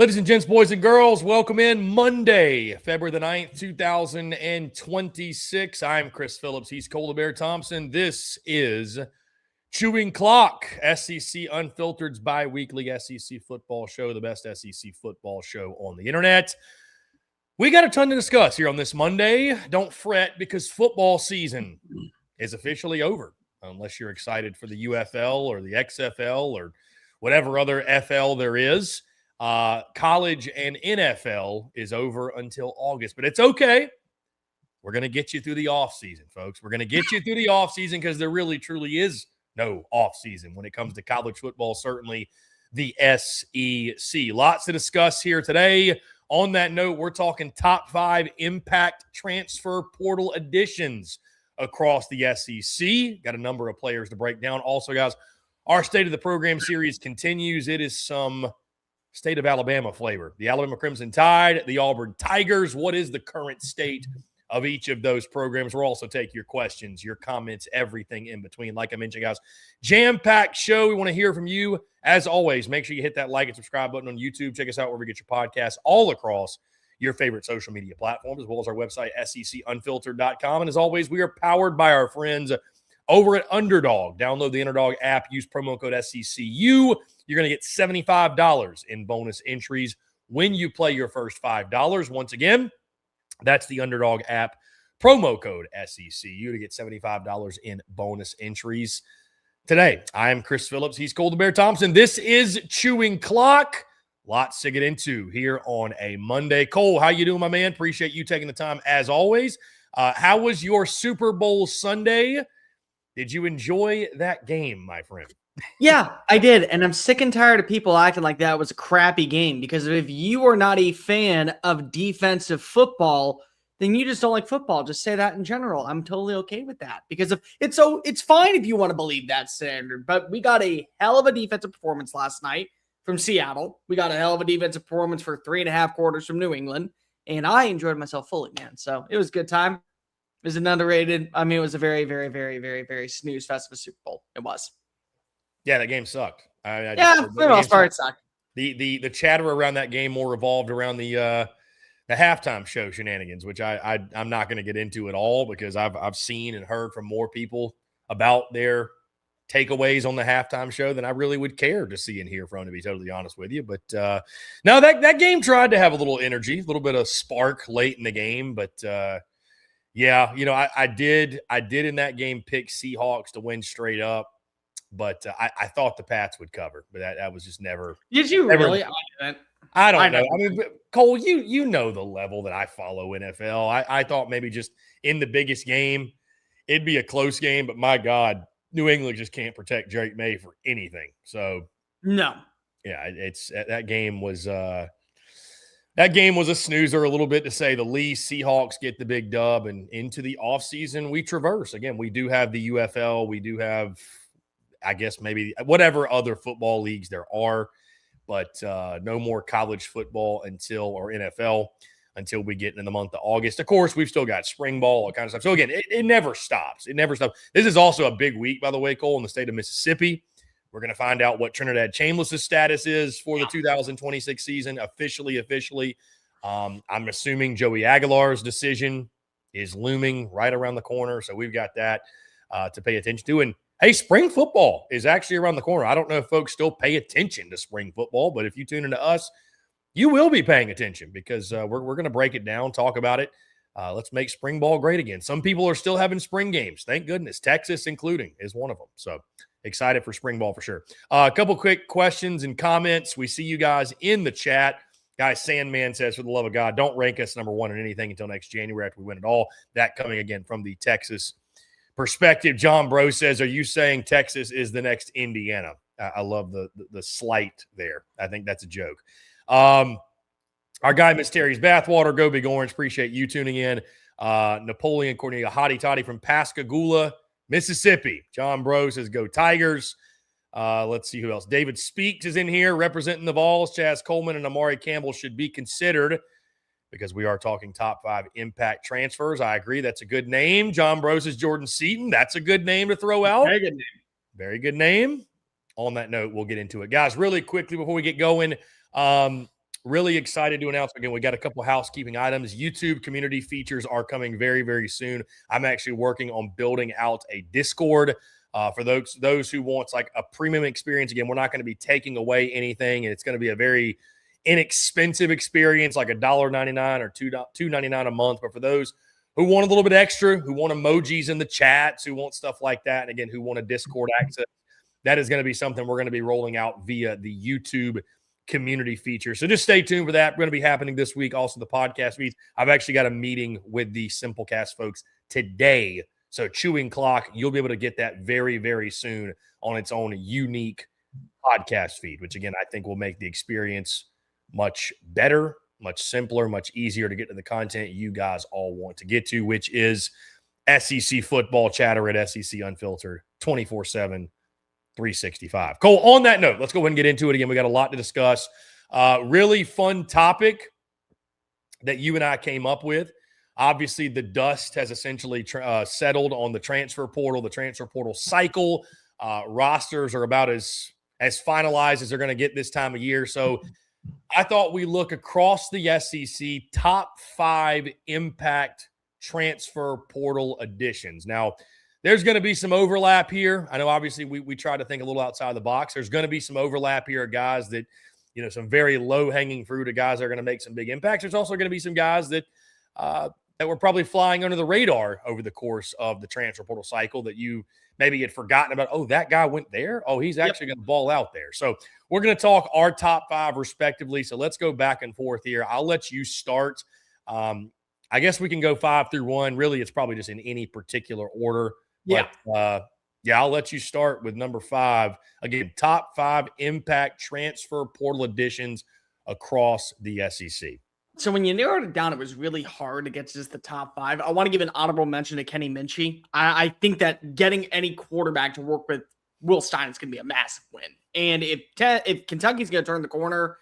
Ladies and gents, boys and girls, welcome in Monday, February the 9th, 2026. I'm Chris Phillips. He's Cole Thompson. This is Chewing Clock, SEC Unfiltered's bi-weekly SEC football show, the best SEC football show on the internet. We got a ton to discuss here on this Monday. Don't fret, because football season is officially over, unless you're excited for the UFL or the XFL or whatever other FL there is. College and NFL is over until August, but it's okay. We're going to get you through the offseason, folks. We're going to get you through the offseason because there really, truly is no offseason when it comes to college football, certainly the SEC. Lots to discuss here today. On that note, we're talking top 5 impact transfer portal additions across the SEC. Got a number of players to break down. Also, guys, our State of the Program series continues. It is some State of Alabama flavor. The Alabama Crimson Tide, the Auburn Tigers. What is the current state of each of those programs? We'll also take your questions, your comments, everything in between. Like I mentioned, guys, jam-packed show. We want to hear from you. As always, make sure you hit that like and subscribe button on YouTube. Check us out wherever you get your podcasts, all across your favorite social media platforms, as well as our website, secunfiltered.com. And as always, we are powered by our friends over at Underdog. Download the Underdog app. Use promo code SECU. You're going to get $75 in bonus entries when you play your first $5. Once again, that's the Underdog app. Promo code SECU to get $75 in bonus entries. Today, I am Chris Phillips. He's Cole Thompson. This is Chewing Clock. Lots to get into here on a Monday. Cole, how you doing, my man? Appreciate you taking the time as always. How was your Super Bowl Sunday? Did you enjoy that game, my friend? Yeah, I did. And I'm sick and tired of people acting like that was a crappy game, because if you are not a fan of defensive football, then you just don't like football. Just say that in general. I'm totally okay with that, because if it's fine if you want to believe that standard, but we got a hell of a defensive performance last night from Seattle. We got a hell of a defensive performance for 3.5 quarters from New England, and I enjoyed myself fully, man. So it was a good time. It was an underrated. I mean, it was a very, very, very, very, very snooze fest of a Super Bowl. It was. Yeah, that game sucked. For the most part, it sucked. The chatter around that game more revolved around the halftime show shenanigans, which I'm not going to get into at all, because I've seen and heard from more people about their takeaways on the halftime show than I really would care to see and hear from, to be totally honest with you. But no, that game tried to have a little energy, a little bit of spark late in the game, but yeah, you know, I did in that game pick Seahawks to win straight up, but I thought the Pats would cover, but that was just never. Did you really? I don't know. I mean, Cole, you know the level that I follow NFL. I thought maybe just in the biggest game, it'd be a close game, but my God, New England just can't protect Drake May for anything. So no, yeah, that game was That game was a snoozer a little bit, to say the least. Seahawks get the big dub, and into the offseason we traverse. Again, we do have the UFL. We do have, I guess, maybe whatever other football leagues there are, but no more college football or NFL until we get in the month of August. Of course, we've still got spring ball, all kind of stuff. So, again, it never stops. It never stops. This is also a big week, by the way, Cole, in the state of Mississippi. We're going to find out what Trinidad Chambliss' status is for the 2026 season officially. I'm assuming Joey Aguilar's decision is looming right around the corner, so we've got that to pay attention to. And, hey, spring football is actually around the corner. I don't know if folks still pay attention to spring football, but if you tune into us, you will be paying attention, because we're going to break it down, talk about it. Let's make spring ball great again. Some people are still having spring games. Thank goodness. Texas including is one of them. So excited for spring ball for sure. A couple quick questions and comments. We see you guys in the chat. Guys, Sandman says, for the love of God, don't rank us number one in anything until next January after we win it all. That coming again from the Texas perspective. John Bro says, are you saying Texas is the next Indiana? I love the slight there. I think that's a joke. Our guy, Miss Terry's Bathwater, Go Big Orange. Appreciate you tuning in. Napoleon Cornelia Hottie Toddy from Pascagoula, Mississippi. John Bro says, go Tigers. Let's see who else. David Speaks is in here representing the Vols. Chaz Coleman and Amari Campbell should be considered, because we are talking top 5 impact transfers. I agree. That's a good name. John Bro says Jordan Seaton. That's a good name to throw out. Very good name. Very good name. On that note, we'll get into it. Guys, really quickly before we get going, Really excited to announce again, we got a couple housekeeping items. YouTube community features are coming very, very soon. I'm actually working on building out a Discord for those who want like a premium experience. Again, we're not going to be taking away anything, and it's going to be a very inexpensive experience, like $1.99 or $2.99 a month. But for those who want a little bit extra, who want emojis in the chats, who want stuff like that, and again, who want a Discord access, that is going to be something we're going to be rolling out via the YouTube community feature. So just stay tuned for that. We're going to be happening this week. Also, the podcast feeds. I've actually got a meeting with the Simplecast folks today. So Chewing Clock, you'll be able to get that very, very soon on its own unique podcast feed, which again, I think will make the experience much better, much simpler, much easier to get to the content you guys all want to get to, which is SEC football chatter at SEC Unfiltered 24/7. 365. Cole, on that note, let's go ahead and get into it again. We got a lot to discuss. Really fun topic that you and I came up with. Obviously, the dust has essentially settled on the transfer portal cycle. Rosters are about as finalized as they're going to get this time of year. So I thought we look across the SEC top 5 impact transfer portal additions. Now, there's going to be some overlap here. I know, obviously, we try to think a little outside the box. There's going to be some overlap here of guys that, some very low-hanging fruit of guys that are going to make some big impacts. There's also going to be some guys that were probably flying under the radar over the course of the transfer portal cycle that you maybe had forgotten about. Oh, that guy went there? Oh, he's actually going to ball out there. So we're going to talk our top 5 respectively. So let's go back and forth here. I'll let you start. I guess we can go 5 through 1. Really, it's probably just in any particular order. Yeah. But, I'll let you start with number 5. Again, top 5 impact transfer portal additions across the SEC. So when you narrowed it down, it was really hard to get to just the top 5. I want to give an honorable mention to Kenny Minchie. I think that getting any quarterback to work with Will Stein is going to be a massive win. And if Kentucky's going to turn the corner,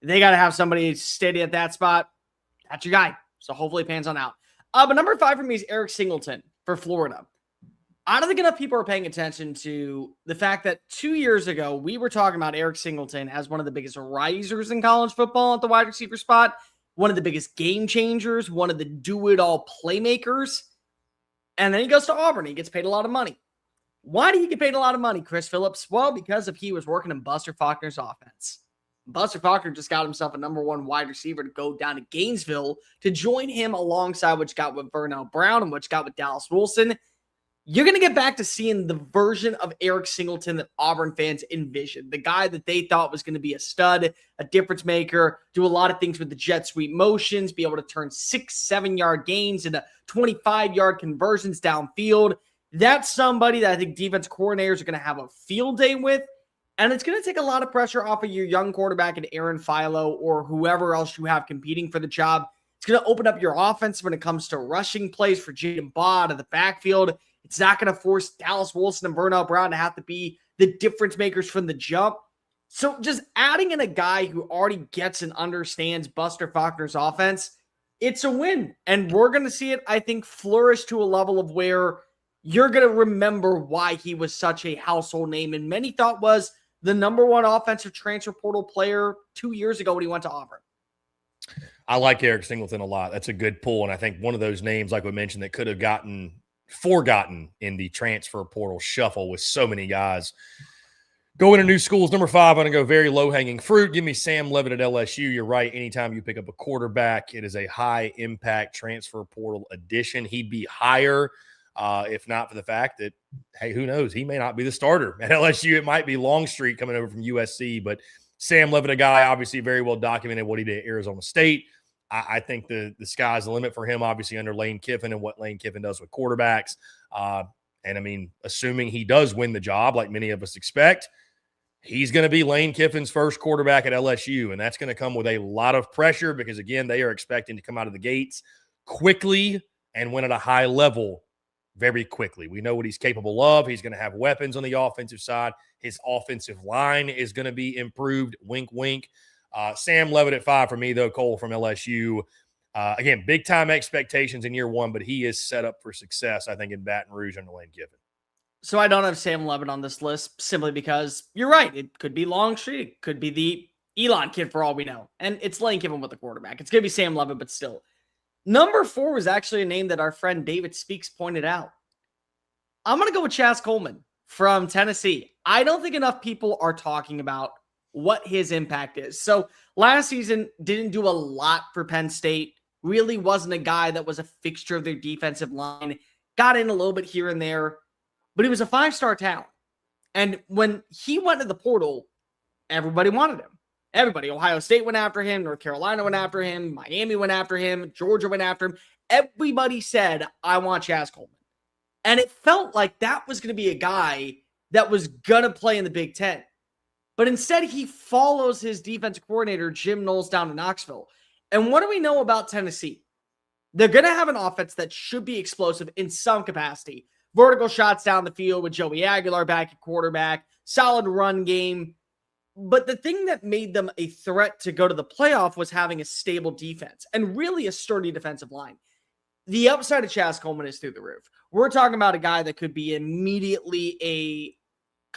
they got to have somebody steady at that spot. That's your guy. So hopefully it pans on out. But number 5 for me is Eric Singleton for Florida. I don't think enough people are paying attention to the fact that 2 years ago, we were talking about Eric Singleton as one of the biggest risers in college football at the wide receiver spot, one of the biggest game changers, one of the do-it-all playmakers. And then he goes to Auburn. He gets paid a lot of money. Why did he get paid a lot of money, Chris Phillips? Well, because he was working in Buster Faulkner's offense. Buster Faulkner just got himself a number 1 wide receiver to go down to Gainesville to join him alongside what you got with Vernell Brown and what you got with Dallas Wilson. You're going to get back to seeing the version of Eric Singleton that Auburn fans envisioned. The guy that they thought was going to be a stud, a difference maker, do a lot of things with the jet sweep motions, be able to turn 6-7 yard gains into 25-yard conversions downfield. That's somebody that I think defense coordinators are going to have a field day with. And it's going to take a lot of pressure off of your young quarterback and Aaron Philo or whoever else you have competing for the job. It's going to open up your offense when it comes to rushing plays for Jaden Baugh out of the backfield. It's not going to force Dallas Wilson and Vernell Brown to have to be the difference makers from the jump. So just adding in a guy who already gets and understands Buster Faulkner's offense, it's a win. And we're going to see it, I think, flourish to a level of where you're going to remember why he was such a household name. And many thought was the number 1 offensive transfer portal player 2 years ago when he went to Auburn. I like Eric Singleton a lot. That's a good pull. And I think one of those names, like we mentioned, that could have gotten forgotten in the transfer portal shuffle with so many guys going to new schools. Number 5, I'm going to go very low-hanging fruit. Give me Sam Levitt at LSU. You're right. Anytime you pick up a quarterback, it is a high-impact transfer portal addition. He'd be higher if not for the fact that, hey, who knows? He may not be the starter at LSU. It might be Longstreet coming over from USC. But Sam Levitt, a guy obviously very well documented what he did at Arizona State. I think the sky's the limit for him, obviously, under Lane Kiffin and what Lane Kiffin does with quarterbacks. And, I mean, assuming he does win the job like many of us expect, he's going to be Lane Kiffin's first quarterback at LSU, and that's going to come with a lot of pressure because, again, they are expecting to come out of the gates quickly and win at a high level very quickly. We know what he's capable of. He's going to have weapons on the offensive side. His offensive line is going to be improved. Wink, wink. Sam Levitt at 5 for me, though, Cole, from LSU. Again, big-time expectations in year 1, but he is set up for success, I think, in Baton Rouge under Lane Kiffin. So I don't have Sam Levitt on this list simply because you're right. It could be Longstreet. It could be the Elon kid for all we know. And it's Lane Kiffin with the quarterback. It's going to be Sam Levitt, but still. Number 4 was actually a name that our friend David Speaks pointed out. I'm going to go with Chaz Coleman from Tennessee. I don't think enough people are talking about what his impact is. So last season didn't do a lot for Penn State. Really wasn't a guy that was a fixture of their defensive line. Got in a little bit here and there, but he was a 5-star talent. And when he went to the portal, everybody wanted him. Everybody. Ohio State went after him. North Carolina went after him. Miami went after him. Georgia went after him. Everybody said, I want Chaz Coleman. And it felt like that was going to be a guy that was going to play in the Big Ten. But instead, he follows his defensive coordinator, Jim Knowles, down to Knoxville. And what do we know about Tennessee? They're going to have an offense that should be explosive in some capacity. Vertical shots down the field with Joey Aguilar back at quarterback. Solid run game. But the thing that made them a threat to go to the playoff was having a stable defense and really a sturdy defensive line. The upside of Chaz Coleman is through the roof. We're talking about a guy that could be immediately a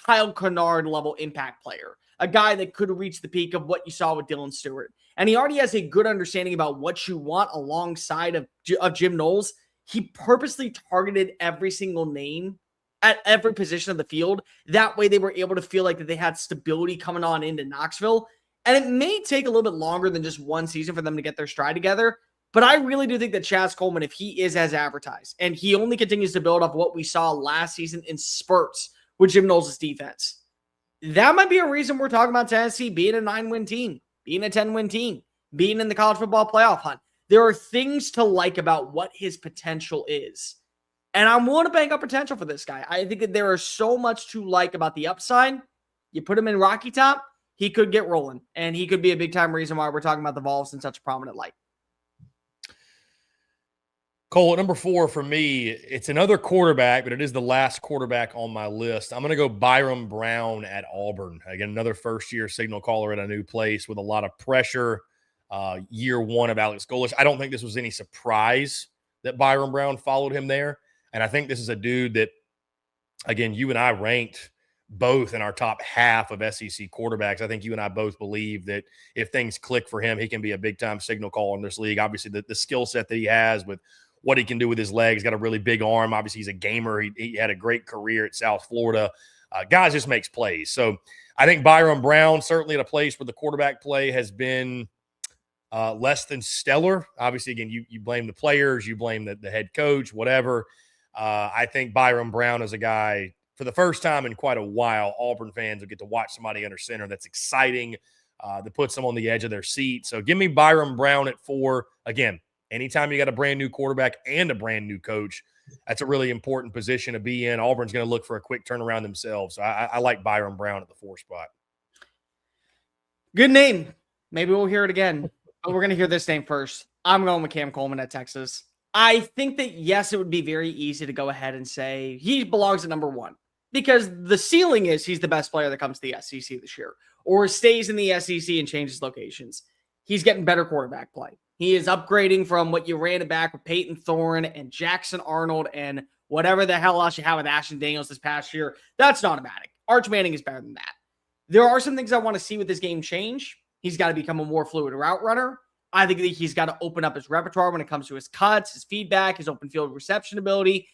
Kyle Kennard level impact player, a guy that could reach the peak of what you saw with Dylan Stewart. And he already has a good understanding about what you want alongside of Jim Knowles. He purposely targeted every single name at every position of the field. That way they were able to feel like that they had stability coming on into Knoxville. And it may take a little bit longer than just one season for them to get their stride together. But I really do think that Chaz Coleman, if he is as advertised, and he only continues to build off what we saw last season in spurts with Jim Knowles' defense, that might be a reason we're talking about Tennessee being a 9-win team, being a 10-win team, being in the college football playoff hunt. There are things to like about what his potential is. And I'm willing to bank up potential for this guy. I think that there is so much to like about the upside. You put him in Rocky Top, he could get rolling. And he could be a big-time reason why we're talking about the Vols in such a prominent light. Cole, at number 4 for me, it's another quarterback, but it is the last quarterback on my list. I'm going to go Byron Brown at Auburn. Again, another first-year signal caller at a new place with a lot of pressure. Year 1 of Alex Golesh. I don't think this was any surprise that Byron Brown followed him there. And I think this is a dude that, again, you and I ranked both in our top half of SEC quarterbacks. I think you and I both believe that if things click for him, he can be a big-time signal caller in this league. Obviously, the skill set that he has with what he can do with his legs, got a really big arm. Obviously, he's a gamer. He had a great career at South Florida. Guys just makes plays. So I think Byron Brown, certainly at a place where the quarterback play has been less than stellar. Obviously, again, you blame the players, you blame the head coach, whatever. I think Byron Brown is a guy, for the first time in quite a while, Auburn fans will get to watch somebody under center that's exciting, that puts them on the edge of their seat. So give me Byron Brown at 4. Again, anytime you got a brand new quarterback and a brand new coach, that's a really important position to be in. Auburn's going to look for a quick turnaround themselves. So I like Byron Brown at the 4 spot. Good name. Maybe we'll hear it again, but we're going to hear this name first. I'm going with Cam Coleman at Texas. I think that, yes, it would be very easy to go ahead and say he belongs at number 1 because the ceiling is he's the best player that comes to the SEC this year or stays in the SEC and changes locations. He's getting better quarterback play. He is upgrading from what you ran it back with Peyton Thorne and Jackson Arnold and whatever the hell else you have with Ashton Daniels this past year. That's not automatic. Arch Manning is better than that. There are some things I want to see with this game change. He's got to become a more fluid route runner. I think that he's got to open up his repertoire when it comes to his cuts, his feedback, his open field reception ability.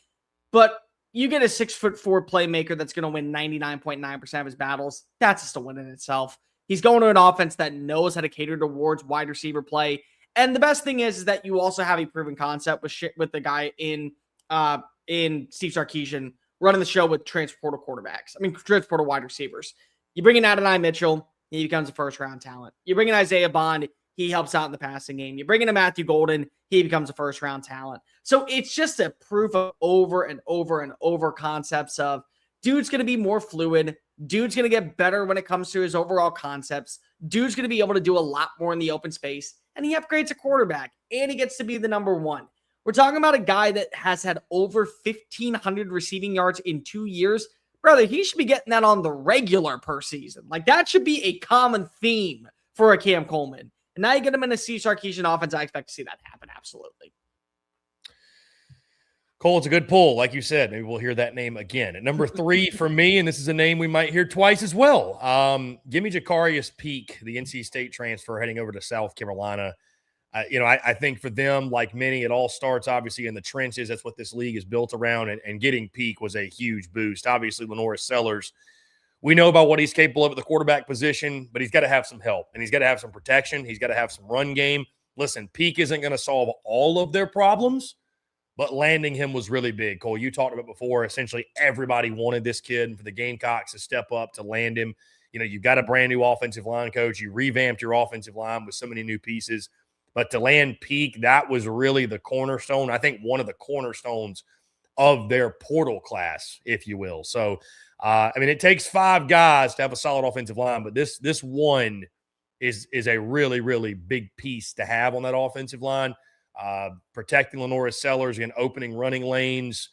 But you get a 6'4" playmaker that's going to win 99.9% of his battles. That's just a win in itself. He's going to an offense that knows how to cater towards wide receiver play. And the best thing is that you also have a proven concept with the guy in Steve Sarkisian running the show with transfer portal wide receivers. You bring in Adonai Mitchell, he becomes a first-round talent. You bring in Isaiah Bond, he helps out in the passing game. You bring in a Matthew Golden, he becomes a first-round talent. So it's just a proof of over and over and over concepts of dude's going to be more fluid. Dude's going to get better when it comes to his overall concepts. Dude's going to be able to do a lot more in the open space. And he upgrades a quarterback. And he gets to be the number 1. We're talking about a guy that has had over 1,500 receiving yards in 2 years. Brother, he should be getting that on the regular per season. Like, that should be a common theme for a Cam Coleman. And now you get him in a Steve Sarkisian offense. I expect to see that happen, absolutely. Cole, it's a good pull. Like you said, maybe we'll hear that name again. At number 3 for me, and this is a name we might hear twice as well. Give me Jacarius Peak, the NC State transfer heading over to South Carolina. I think for them, like many, it all starts obviously in the trenches. That's what this league is built around, and getting Peak was a huge boost. Obviously, Lenoris Sellers, we know about what he's capable of at the quarterback position, but he's got to have some help, and he's got to have some protection. He's got to have some run game. Listen, Peak isn't going to solve all of their problems, but landing him was really big. Cole, you talked about before, essentially everybody wanted this kid, and for the Gamecocks to step up to land him. You've got a brand new offensive line coach. You revamped your offensive line with so many new pieces. But to land Peak, that was really the cornerstone. I think one of the cornerstones of their portal class, if you will. So, it takes 5 guys to have a solid offensive line, but this one is a really, really big piece to have on that offensive line. Protecting Lenoris Sellers, again, opening running lanes.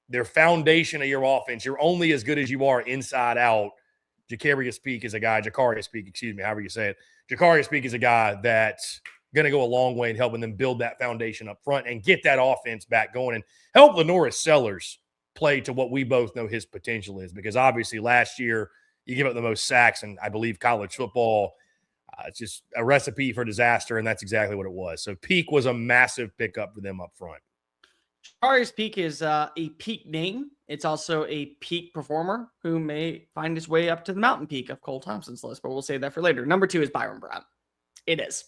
Their foundation of your offense, you're only as good as you are inside out. Jacarius Peak is a guy that's going to go a long way in helping them build that foundation up front and get that offense back going and help Lenoris Sellers play to what we both know his potential is. Because obviously last year you give up the most sacks in, I believe, college football. It's just a recipe for disaster, and that's exactly what it was. So Peak was a massive pickup for them up front. Jacarius Peak is a peak name. It's also a peak performer who may find his way up to the mountain peak of Cole Thompson's list, but we'll save that for later. Number 2 is Byron Brown. It is.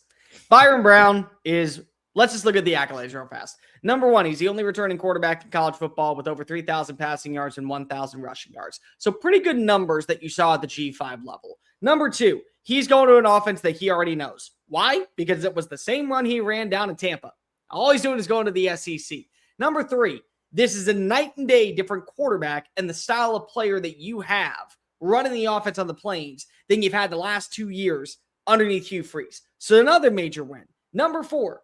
Byron Brown is, let's just look at the accolades real fast. Number 1, he's the only returning quarterback in college football with over 3,000 passing yards and 1,000 rushing yards. So pretty good numbers that you saw at the G5 level. Number 2, he's going to an offense that he already knows. Why? Because it was the same run he ran down in Tampa. All he's doing is going to the SEC. Number 3, this is a night and day different quarterback and the style of player that you have running the offense on the Plains than you've had the last 2 years underneath Hugh Freeze. So another major win. Number 4,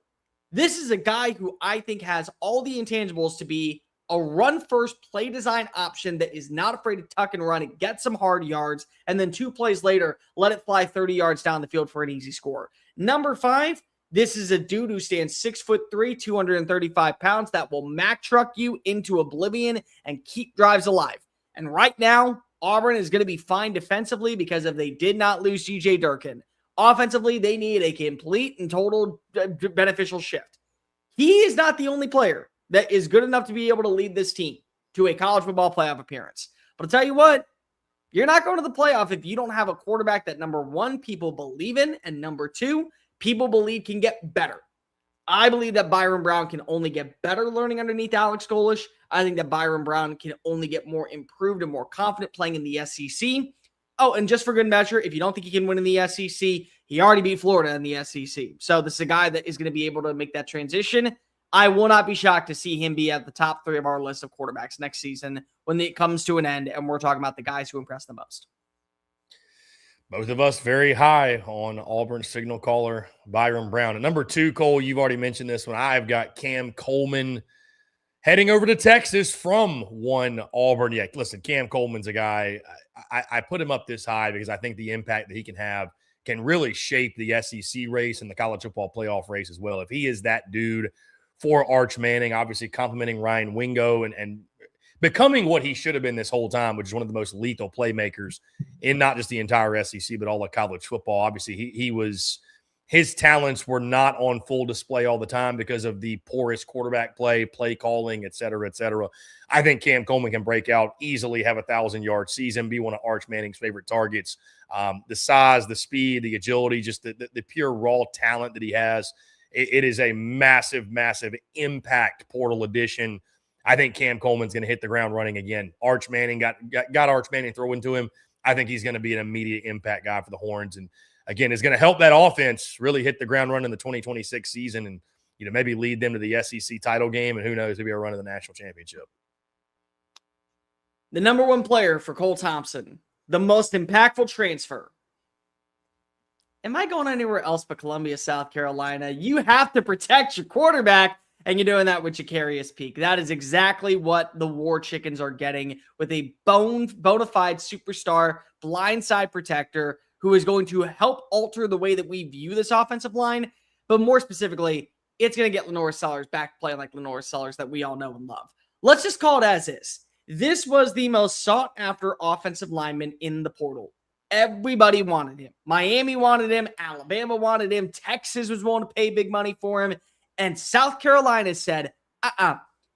this is a guy who I think has all the intangibles to be a run-first play design option that is not afraid to tuck and run and get some hard yards, and then 2 plays later, let it fly 30 yards down the field for an easy score. Number 5, this is a dude who stands 6'3", 235 pounds that will Mack truck you into oblivion and keep drives alive. And right now, Auburn is going to be fine defensively because if they did not lose G.J. Durkin. Offensively, they need a complete and total beneficial shift. He is not the only player that is good enough to be able to lead this team to a college football playoff appearance. But I'll tell you what, you're not going to the playoff if you don't have a quarterback that, number 1, people believe in, and number 2, people believe can get better. I believe that Byron Brown can only get better learning underneath Alex Golesh. I think that Byron Brown can only get more improved and more confident playing in the SEC. Oh, and just for good measure, if you don't think he can win in the SEC, he already beat Florida in the SEC. So this is a guy that is going to be able to make that transition. I will not be shocked to see him be at the top 3 of our list of quarterbacks next season when it comes to an end, and we're talking about the guys who impress the most. Both of us very high on Auburn signal caller Byron Brown. At number 2, Cole, you've already mentioned this one. I've got Cam Coleman heading over to Texas from Auburn. Yeah, listen, Cam Coleman's a guy. I put him up this high because I think the impact that he can have can really shape the SEC race and the college football playoff race as well. If he is that dude for Arch Manning, obviously complimenting Ryan Wingo and becoming what he should have been this whole time, which is one of the most lethal playmakers in not just the entire SEC, but all of college football. Obviously, his talents were not on full display all the time because of the porous quarterback play calling, et cetera, et cetera. I think Cam Coleman can break out, easily have a 1,000-yard season, be one of Arch Manning's favorite targets. The size, the speed, the agility, just the pure raw talent that he has. It is a massive, massive impact portal addition. I think Cam Coleman's going to hit the ground running again. Arch Manning got Arch Manning throwing to him. I think he's going to be an immediate impact guy for the Horns. And again, is going to help that offense really hit the ground running in the 2026 season and, maybe lead them to the SEC title game. And who knows, maybe a run to the national championship. The number 1 player for Cole Thompson, the most impactful transfer. Am I going anywhere else but Columbia, South Carolina? You have to protect your quarterback, and you're doing that with Jacarius Peak. That is exactly what the War Chickens are getting with a bona fide superstar blindside protector who is going to help alter the way that we view this offensive line, but more specifically, it's going to get Lenore Sellers back playing like Lenore Sellers that we all know and love. Let's just call it as is. This was the most sought-after offensive lineman in the portal. Everybody wanted him. Miami wanted him. Alabama wanted him. Texas was willing to pay big money for him. And South Carolina said,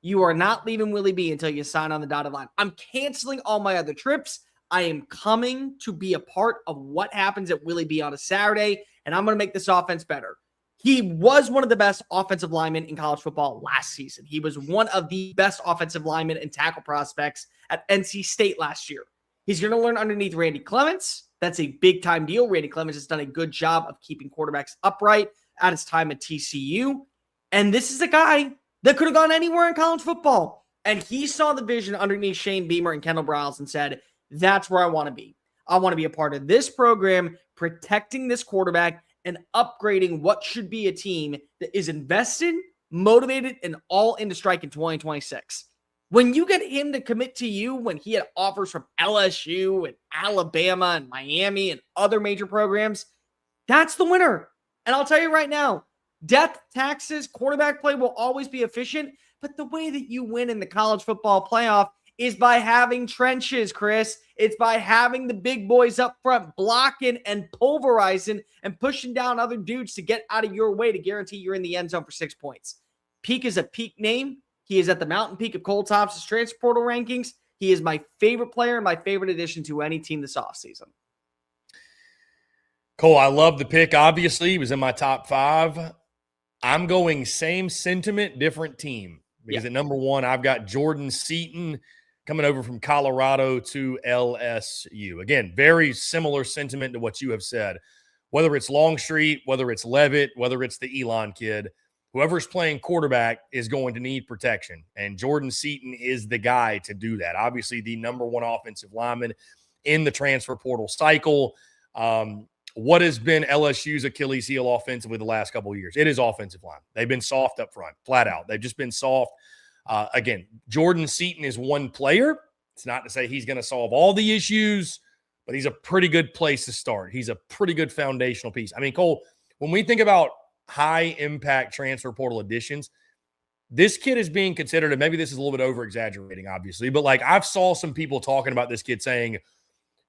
you are not leaving Willie B until you sign on the dotted line. I'm canceling all my other trips. I am coming to be a part of what happens at Willie B on a Saturday, and I'm going to make this offense better. He was one of the best offensive linemen in college football last season. He was one of the best offensive linemen and tackle prospects at NC State last year. He's going to learn underneath Randy Clements. That's a big-time deal. Randy Clements has done a good job of keeping quarterbacks upright at his time at TCU. And this is a guy that could have gone anywhere in college football. And he saw the vision underneath Shane Beamer and Kendall Briles and said, that's where I want to be. I want to be a part of this program, protecting this quarterback and upgrading what should be a team that is invested, motivated, and all in to strike in 2026. When you get him to commit to you when he had offers from LSU and Alabama and Miami and other major programs, that's the winner. And I'll tell you right now, death, taxes, quarterback play will always be efficient, but the way that you win in the college football playoff is by having trenches, Chris. It's by having the big boys up front blocking and pulverizing and pushing down other dudes to get out of your way to guarantee you're in the end zone for 6 points. Peak is a peak name. He is at the mountain peak of Cole Thompson's transfer portal rankings. He is my favorite player and my favorite addition to any team this offseason. Cole, I love the pick. Obviously, he was in my top 5. I'm going same sentiment, different team. Because at number 1, I've got Jordan Seaton coming over from Colorado to LSU. Again, very similar sentiment to what you have said. Whether it's Longstreet, whether it's Levitt, whether it's the Elon kid, whoever's playing quarterback is going to need protection. And Jordan Seaton is the guy to do that. Obviously, the number 1 offensive lineman in the transfer portal cycle. What has been LSU's Achilles heel offensively the last couple of years? It is offensive line. They've been soft up front, flat out. They've just been soft. Again, Jordan Seaton is one player. It's not to say he's going to solve all the issues, but he's a pretty good place to start. He's a pretty good foundational piece. I mean, Cole, when we think about high-impact transfer portal additions, this kid is being considered, and maybe this is a little bit over-exaggerating, obviously, but like I've saw some people talking about this kid saying,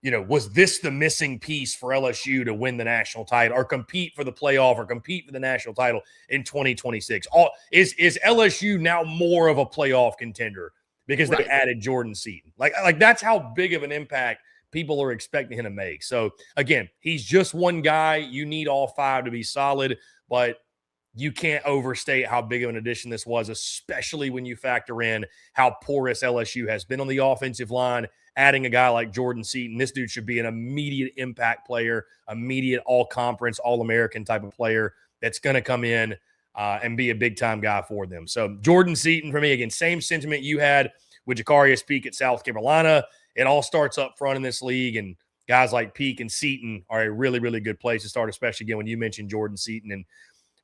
you know, was this the missing piece for LSU to win the national title or compete for the playoff or compete for the national title in 2026? Is LSU now more of a playoff contender because they added Jordan Seaton? Like that's how big of an impact people are expecting him to make. So, again, he's just one guy. You need all 5 to be solid, but you can't overstate how big of an addition this was, especially when you factor in how porous LSU has been on the offensive line. Adding a guy like Jordan Seaton, this dude should be an immediate impact player, immediate all-conference, all-American type of player that's going to come in and be a big-time guy for them. So Jordan Seaton, for me, again, same sentiment you had with Jacarius Peak at South Carolina. It all starts up front in this league, and guys like Peak and Seaton are a really, really good place to start, especially, again, when you mentioned Jordan Seaton and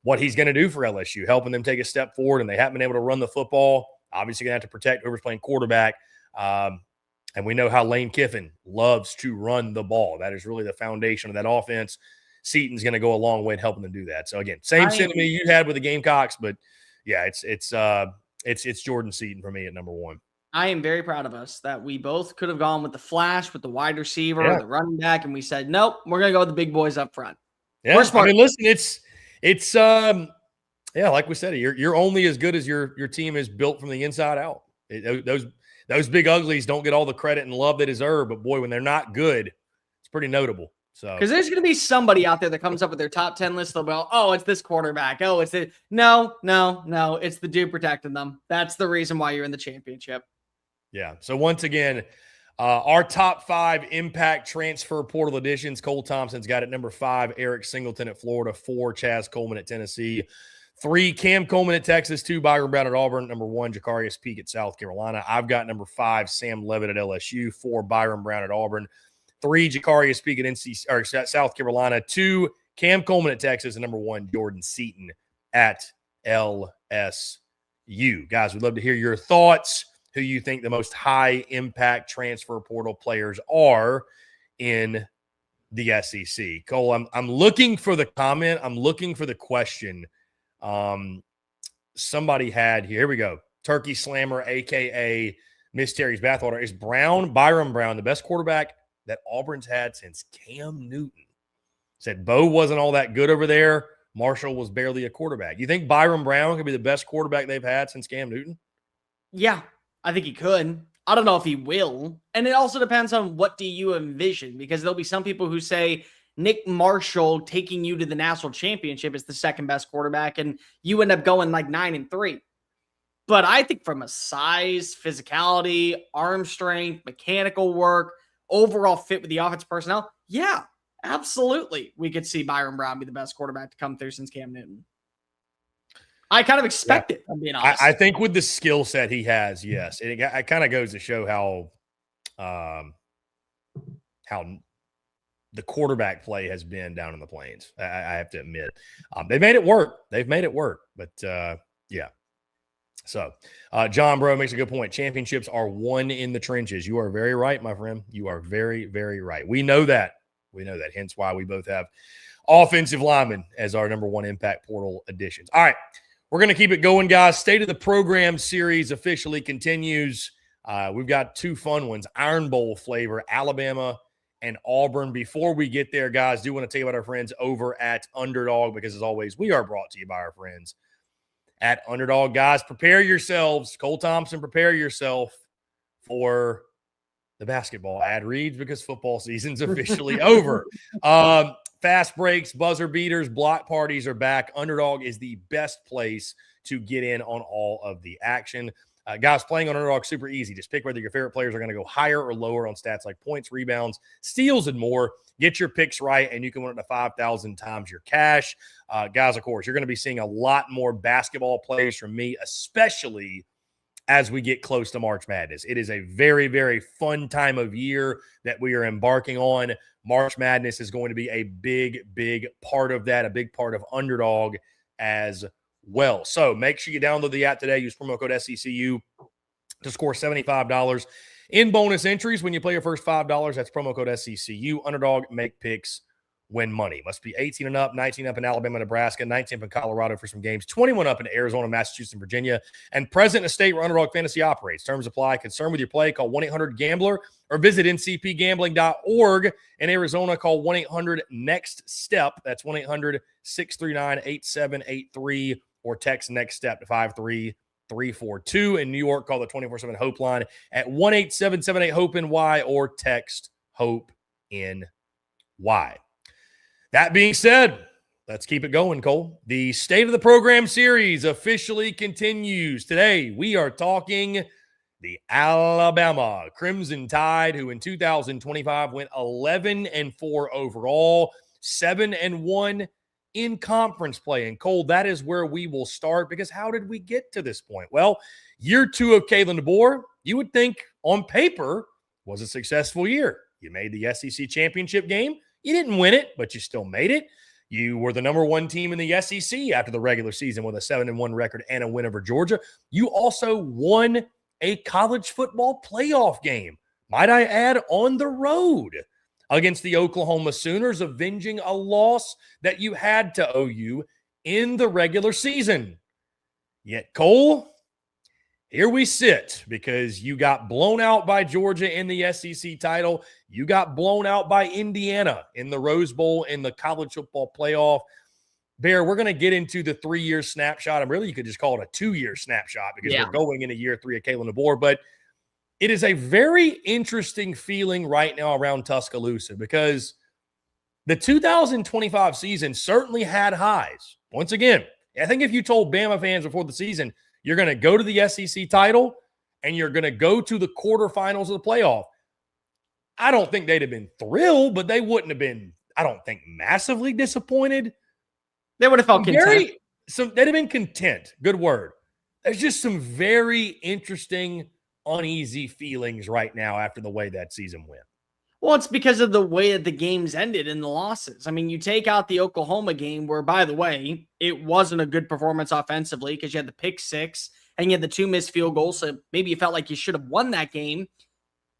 what he's going to do for LSU, helping them take a step forward, and they haven't been able to run the football. Obviously, going to have to protect whoever's playing quarterback. And we know how Lane Kiffin loves to run the ball. That is really the foundation of that offense. Seaton's going to go a long way in helping them do that. So, again, same sentiment you had with the Gamecocks, but, yeah, it's Jordan Seaton for me at number 1. I am very proud of us that we both could have gone with the flash, with the wide receiver, the running back, and we said, nope, we're going to go with the big boys up front. Yeah, I mean, listen, it's like we said, you're only as good as your team is built from the inside out. Those big uglies don't get all the credit and love they deserve, but boy, when they're not good, it's pretty notable. So, because there's going to be somebody out there that comes up with their top 10 list. They'll go, oh, it's this quarterback. Oh, it's it. No. It's the dude protecting them. That's the reason why you're in the championship. Yeah. So once again, our top 5 impact transfer portal additions. Cole Thompson's got at number 5, Eric Singleton at Florida, 4, Chaz Coleman at Tennessee, 3, Cam Coleman at Texas, 2, Byron Brown at Auburn, number 1, Jacarius Peak at South Carolina. I've got number 5, Sam Levitt at LSU, 4, Byron Brown at Auburn, 3, Jacarius Peak at South Carolina, 2, Cam Coleman at Texas, and number 1, Jordan Seaton at LSU. Guys, we'd love to hear your thoughts, who you think the most high-impact transfer portal players are in the SEC. Cole, I'm looking for the comment. I'm looking for the question. somebody had here we go. Turkey Slammer, a.k.a. Miss Terry's Bathwater. Is Byron Brown, the best quarterback that Auburn's had since Cam Newton? Said Bo wasn't all that good over there. Marshall was barely a quarterback. You think Byron Brown could be the best quarterback they've had since Cam Newton? Yeah, I think he could. I don't know if he will. And it also depends on what do you envision, because there'll be some people who say Nick Marshall taking you to the national championship is the second best quarterback, and you end up going like 9-3. But I think from a size, physicality, arm strength, mechanical work, overall fit with the offense personnel, yeah, absolutely. We could see Byron Brown be the best quarterback to come through since Cam Newton. I kind of expect it, I'm being honest. I think with the skill set he has, yes. It kind of goes to show how the quarterback play has been down in the Plains. I have to admit. They've made it work. But, yeah. So, John Bro makes a good point. Championships are won in the trenches. You are very right, my friend. You are very, very right. We know that. Hence why we both have offensive linemen as our number one impact portal additions. All right. We're going to keep it going, guys. State of the Program series officially continues. We've got two fun ones, Iron Bowl flavor, Alabama and Auburn. Before we get there, guys, do want to tell you about our friends over at Underdog, because as always, we are brought to you by our friends at Underdog. Guys, prepare yourselves. Cole Thompson, prepare yourself for the basketball ad reads, because football season's officially over. Fast breaks, buzzer beaters, block parties are back. Underdog is the best place to get in on all of the action. Guys, playing on Underdog, super easy. Just pick whether your favorite players are going to go higher or lower on stats like points, rebounds, steals, and more. Get your picks right, and you can win up to 5,000 times your cash. Guys, of course, you're going to be seeing a lot more basketball plays from me, especially as we get close to March Madness. It is a very, very fun time of year that we are embarking on. March Madness is going to be a big, big part of that, a big part of Underdog as well. So make sure you download the app today. Use promo code SECU to score $75 in bonus entries when you play your first $5. That's promo code SECU. Underdog, make picks, win money. Must be 18 and up, 19 up in Alabama, Nebraska, 19 up in Colorado for some games, 21 up in Arizona, Massachusetts, and Virginia, and present in a state where Underdog Fantasy operates. Terms apply. Concerned with your play, call 1-800-GAMBLER or visit ncpgambling.org. In Arizona, call 1-800-NEXT-STEP. That's 1-800-639-8783, or text NEXT STEP to 53342. In New York, call the 24/7 Hope line at 1-877-8-HOPE-NY or text HOPE-NY. That being said, let's keep it going, Cole. The State of the Program series officially continues. Today, we are talking the Alabama Crimson Tide, who in 2025 went 11-4 overall, 7-1 in conference play. And Cole, that is where we will start, because how did we get to this point? Well, year two of Kalen DeBoer, you would think on paper was a successful year. You made the SEC championship game. You didn't win it, but you still made it. You were the number one team in the SEC after the regular season with a 7-1 record and a win over Georgia. You also won a college football playoff game, might I add, on the road against the Oklahoma Sooners, avenging a loss that you had to OU in the regular season. Yet, Cole, here we sit, because you got blown out by Georgia in the SEC title. You got blown out by Indiana in the Rose Bowl in the college football playoff. Bear, we're going to get into the 3-year snapshot. And really, you could just call it a 2-year snapshot, because we're going into year 3 of Kalen DeBoer. But it is a very interesting feeling right now around Tuscaloosa, because the 2025 season certainly had highs. Once again, I think if you told Bama fans before the season, you're going to go to the SEC title and you're going to go to the quarterfinals of the playoff, I don't think they'd have been thrilled, but they wouldn't have been, I don't think, massively disappointed. They would have felt content. They'd have been content. Good word. There's just some very interesting, uneasy feelings right now after the way that season went. Well, it's because of the way that the games ended and the losses. I mean, you take out the Oklahoma game where, by the way, it wasn't a good performance offensively because you had the pick 6 and you had the 2 missed field goals. So maybe you felt like you should have won that game.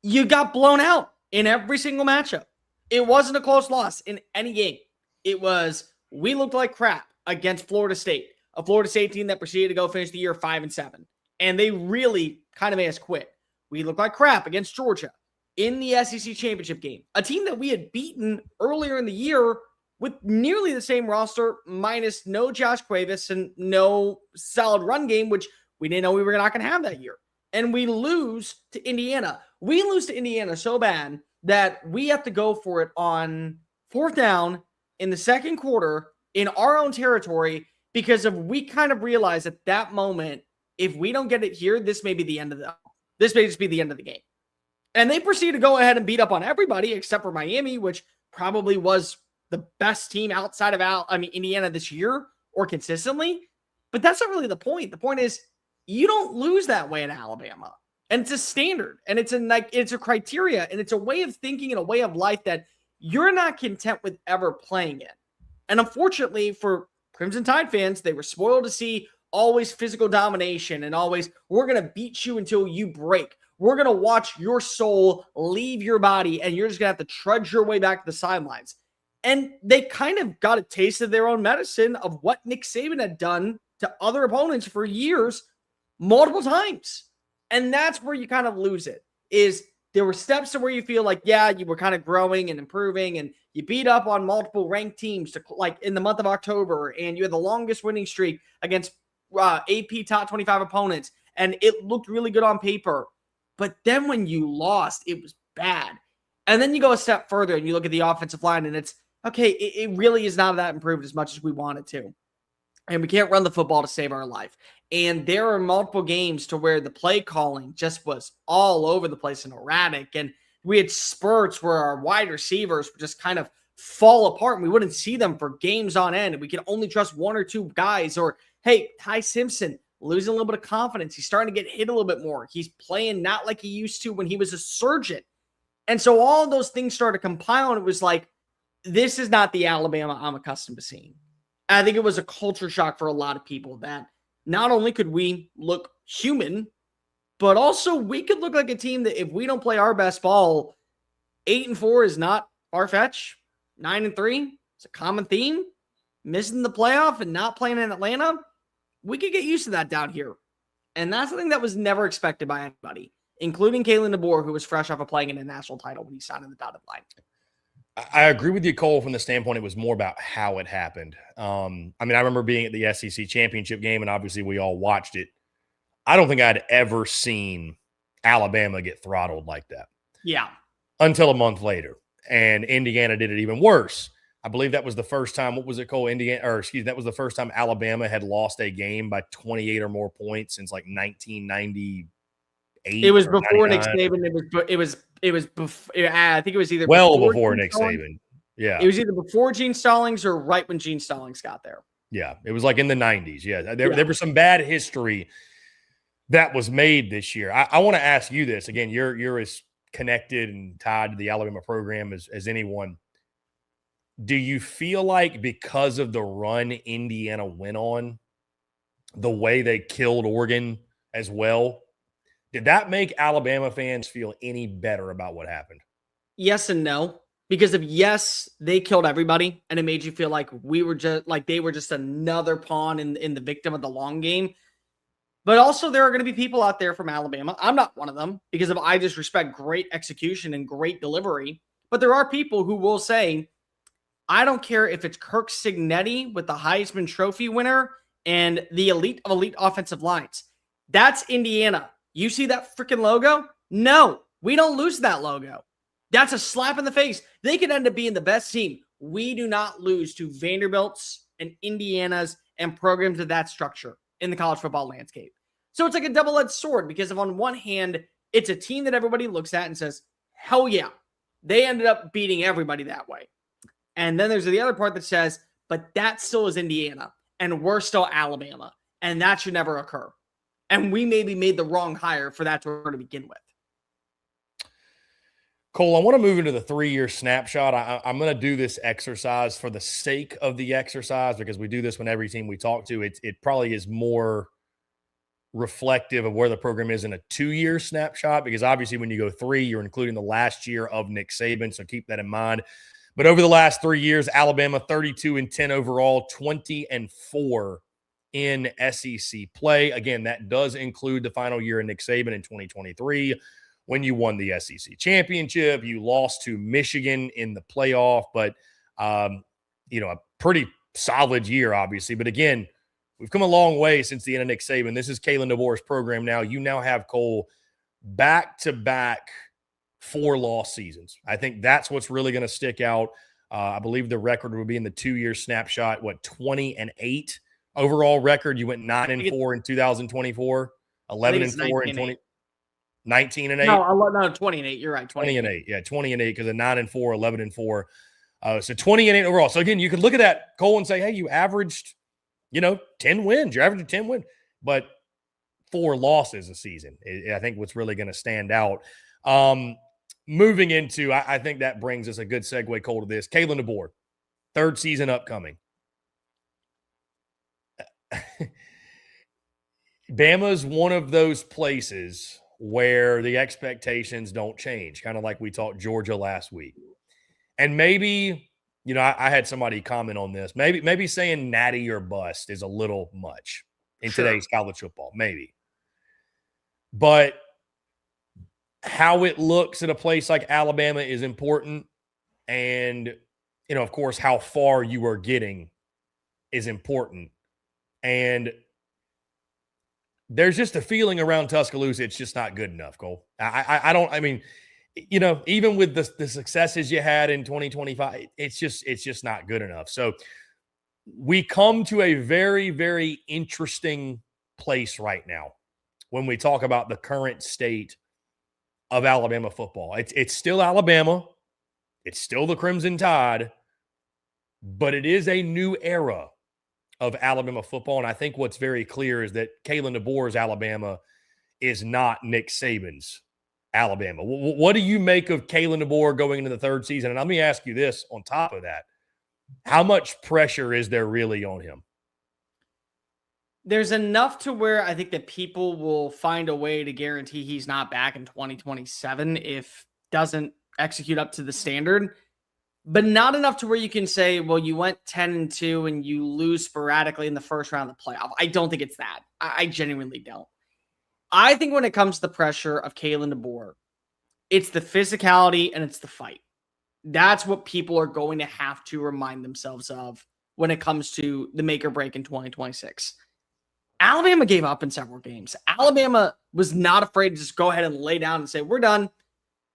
You got blown out in every single matchup. It wasn't a close loss in any game. It was, we looked like crap against Florida State. a Florida State team that proceeded to go finish the year 5-7. And they really kind of made us quit. We looked like crap against Georgia in the SEC championship game, a team that we had beaten earlier in the year with nearly the same roster, minus no Josh Cuevas and no solid run game, which we didn't know we were not going to have that year. And we lose to Indiana. We lose to Indiana so bad that we have to go for it on 4th down in the second quarter in our own territory because we kind of realized at that moment, if we don't get it here, this may be the end of this may just be the end of the game. And they proceed to go ahead and beat up on everybody except for Miami, which probably was the best team outside of Indiana this year or consistently. But that's not really the point. The point is you don't lose that way in Alabama. And it's a standard, and it's a criteria, and it's a way of thinking and a way of life that you're not content with ever playing in. And unfortunately for Crimson Tide fans, they were spoiled to see always physical domination and always, we're going to beat you until you break. We're going to watch your soul leave your body, and you're just going to have to trudge your way back to the sidelines. And they kind of got a taste of their own medicine of what Nick Saban had done to other opponents for years, multiple times. And that's where you kind of lose it, is there were steps to where you feel like, yeah, you were kind of growing and improving, and you beat up on multiple ranked teams like in the month of October, and you had the longest winning streak against AP top 25 opponents, and it looked really good on paper. But then when you lost, it was bad. And then you go a step further and you look at the offensive line, and it's, okay, it really is not that improved as much as we want it to. And we can't run the football to save our life. And there are multiple games to where the play calling just was all over the place and erratic. And we had spurts where our wide receivers would just kind of fall apart and we wouldn't see them for games on end. And we could only trust one or two guys. Or, hey, Ty Simpson losing a little bit of confidence. He's starting to get hit a little bit more. He's playing not like he used to when he was a surgeon. And so all of those things started to compile, and it was like, this is not the Alabama I'm accustomed to seeing. I think it was a culture shock for a lot of people that not only could we look human, but also we could look like a team that if we don't play our best ball, 8-4 is not far-fetched. 9-3, it's a common theme. Missing the playoff and not playing in Atlanta, we could get used to that down here. And that's something that was never expected by anybody, including Kalen DeBoer, who was fresh off of playing in a national title when he signed on the dotted line. I agree with you, Cole, from the standpoint it was more about how it happened. I remember being at the SEC championship game, and obviously we all watched it. I don't think I'd ever seen Alabama get throttled like that. Yeah. Until a month later. And Indiana did it even worse. I believe that was the first time, that was the first time Alabama had lost a game by 28 or more points since like 1998. It was before 99. Nick Saban. It was before. I think it was either before Nick Saban. Yeah, it was either before Gene Stallings or right when Gene Stallings got there. Yeah, it was like in the 90s. Yeah, there was some bad history that was made this year. I want to ask you this again. You're as connected and tied to the Alabama program as anyone. Do you feel like because of the run Indiana went on, the way they killed Oregon as well, did that make Alabama fans feel any better about what happened? Yes and no. Because of yes, they killed everybody, and it made you feel like we were just like they were just another pawn in the victim of the long game. But also there are going to be people out there from Alabama. I'm not one of them because I just respect great execution and great delivery. But there are people who will say, I don't care if it's Kirk Cignetti with the Heisman Trophy winner and the elite of elite offensive lines. That's Indiana. You see that freaking logo? No, we don't lose that logo. That's a slap in the face. They could end up being the best team. We do not lose to Vanderbilt's and Indiana's and programs of that structure in the college football landscape. So it's like a double-edged sword because on one hand, it's a team that everybody looks at and says, hell yeah, they ended up beating everybody that way. And then there's the other part that says, but that still is Indiana and we're still Alabama and that should never occur. And we maybe made the wrong hire for that to occur to begin with. Cole, I want to move into the 3-year snapshot. I'm going to do this exercise for the sake of the exercise because we do this when every team we talk to. It probably is more reflective of where the program is in a 2-year snapshot because obviously when you go 3, you're including the last year of Nick Saban, so keep that in mind. But over the last 3 years, Alabama 32-10 overall, 20-4 in SEC play. Again, that does include the final year of Nick Saban in 2023 when you won the SEC championship. You lost to Michigan in the playoff, but, a pretty solid year, obviously. But again, we've come a long way since the end of Nick Saban. This is Kalen DeBoer's program now. You now have, Cole, back-to-back 4-loss seasons. I think that's what's really going to stick out. I believe the record would be in the 2-year snapshot, 20-8 overall record. You went 9-4 in 2024, 11-4 in 20. 19-8. No, 20-8. You're right. 20-8. Yeah, 20-8 because of 9-4, 11-4. So 20-8 overall. So again, you could look at that, Cole, and say, hey, you averaged, 10 wins. You're averaging 10 wins, but 4 losses a season. I think what's really going to stand out. Moving into, I think that brings us a good segue, Cole, to this. Kalen DeBoer, 3rd season upcoming. Bama's one of those places where the expectations don't change, kind of like we talked Georgia last week. And maybe, I had somebody comment on this. Maybe saying natty or bust is a little much in today's college football, maybe. But how it looks at a place like Alabama is important. And, of course, how far you are getting is important. And there's just a feeling around Tuscaloosa, it's just not good enough, Cole. Even with the successes you had in 2025, it's just not good enough. So we come to a very, very interesting place right now when we talk about the current state of Alabama football. It's still Alabama. It's still the Crimson Tide, but it is a new era of Alabama football. And I think what's very clear is that Kalen DeBoer's Alabama is not Nick Saban's Alabama. What do you make of Kalen DeBoer going into the 3rd season? And let me ask you this on top of that. How much pressure is there really on him? There's enough to where I think that people will find a way to guarantee he's not back in 2027 if doesn't execute up to the standard, but not enough to where you can say, well, you went 10-2 and you lose sporadically in the first round of the playoff. I don't think it's that. I genuinely don't. I think when it comes to the pressure of Kalen DeBoer, it's the physicality and it's the fight. That's what people are going to have to remind themselves of when it comes to the make or break in 2026. Alabama gave up in several games. Alabama was not afraid to just go ahead and lay down and say, we're done.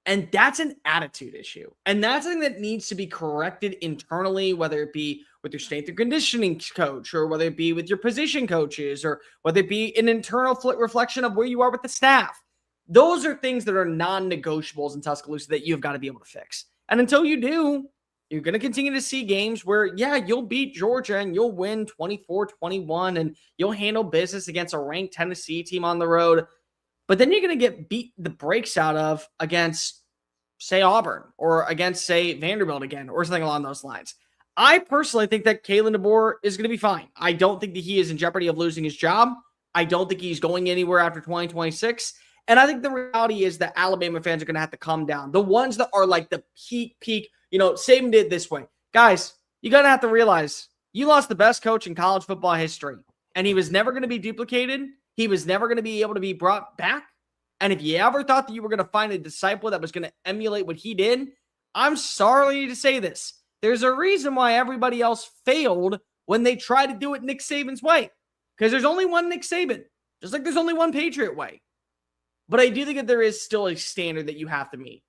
And that's an attitude issue. And that's something that needs to be corrected internally, whether it be with your strength and conditioning coach, or whether it be with your position coaches, or whether it be an internal reflection of where you are with the staff. Those are things that are non-negotiables in Tuscaloosa that you've got to be able to fix. And until you do, you're going to continue to see games where, you'll beat Georgia and you'll win 24-21 and you'll handle business against a ranked Tennessee team on the road. But then you're going to get beat the brakes out of against, say, Auburn, or against, say, Vanderbilt again, or something along those lines. I personally think that Kalen DeBoer is going to be fine. I don't think that he is in jeopardy of losing his job. I don't think he's going anywhere after 2026. And I think the reality is that Alabama fans are going to have to calm down. The ones that are like the peak, Saban did this way. Guys, you're going to have to realize you lost the best coach in college football history, and he was never going to be duplicated. He was never going to be able to be brought back. And if you ever thought that you were going to find a disciple that was going to emulate what he did, I'm sorry to say this. There's a reason why everybody else failed when they tried to do it Nick Saban's way. Because there's only one Nick Saban, just like there's only one Patriot way. But I do think that there is still a standard that you have to meet.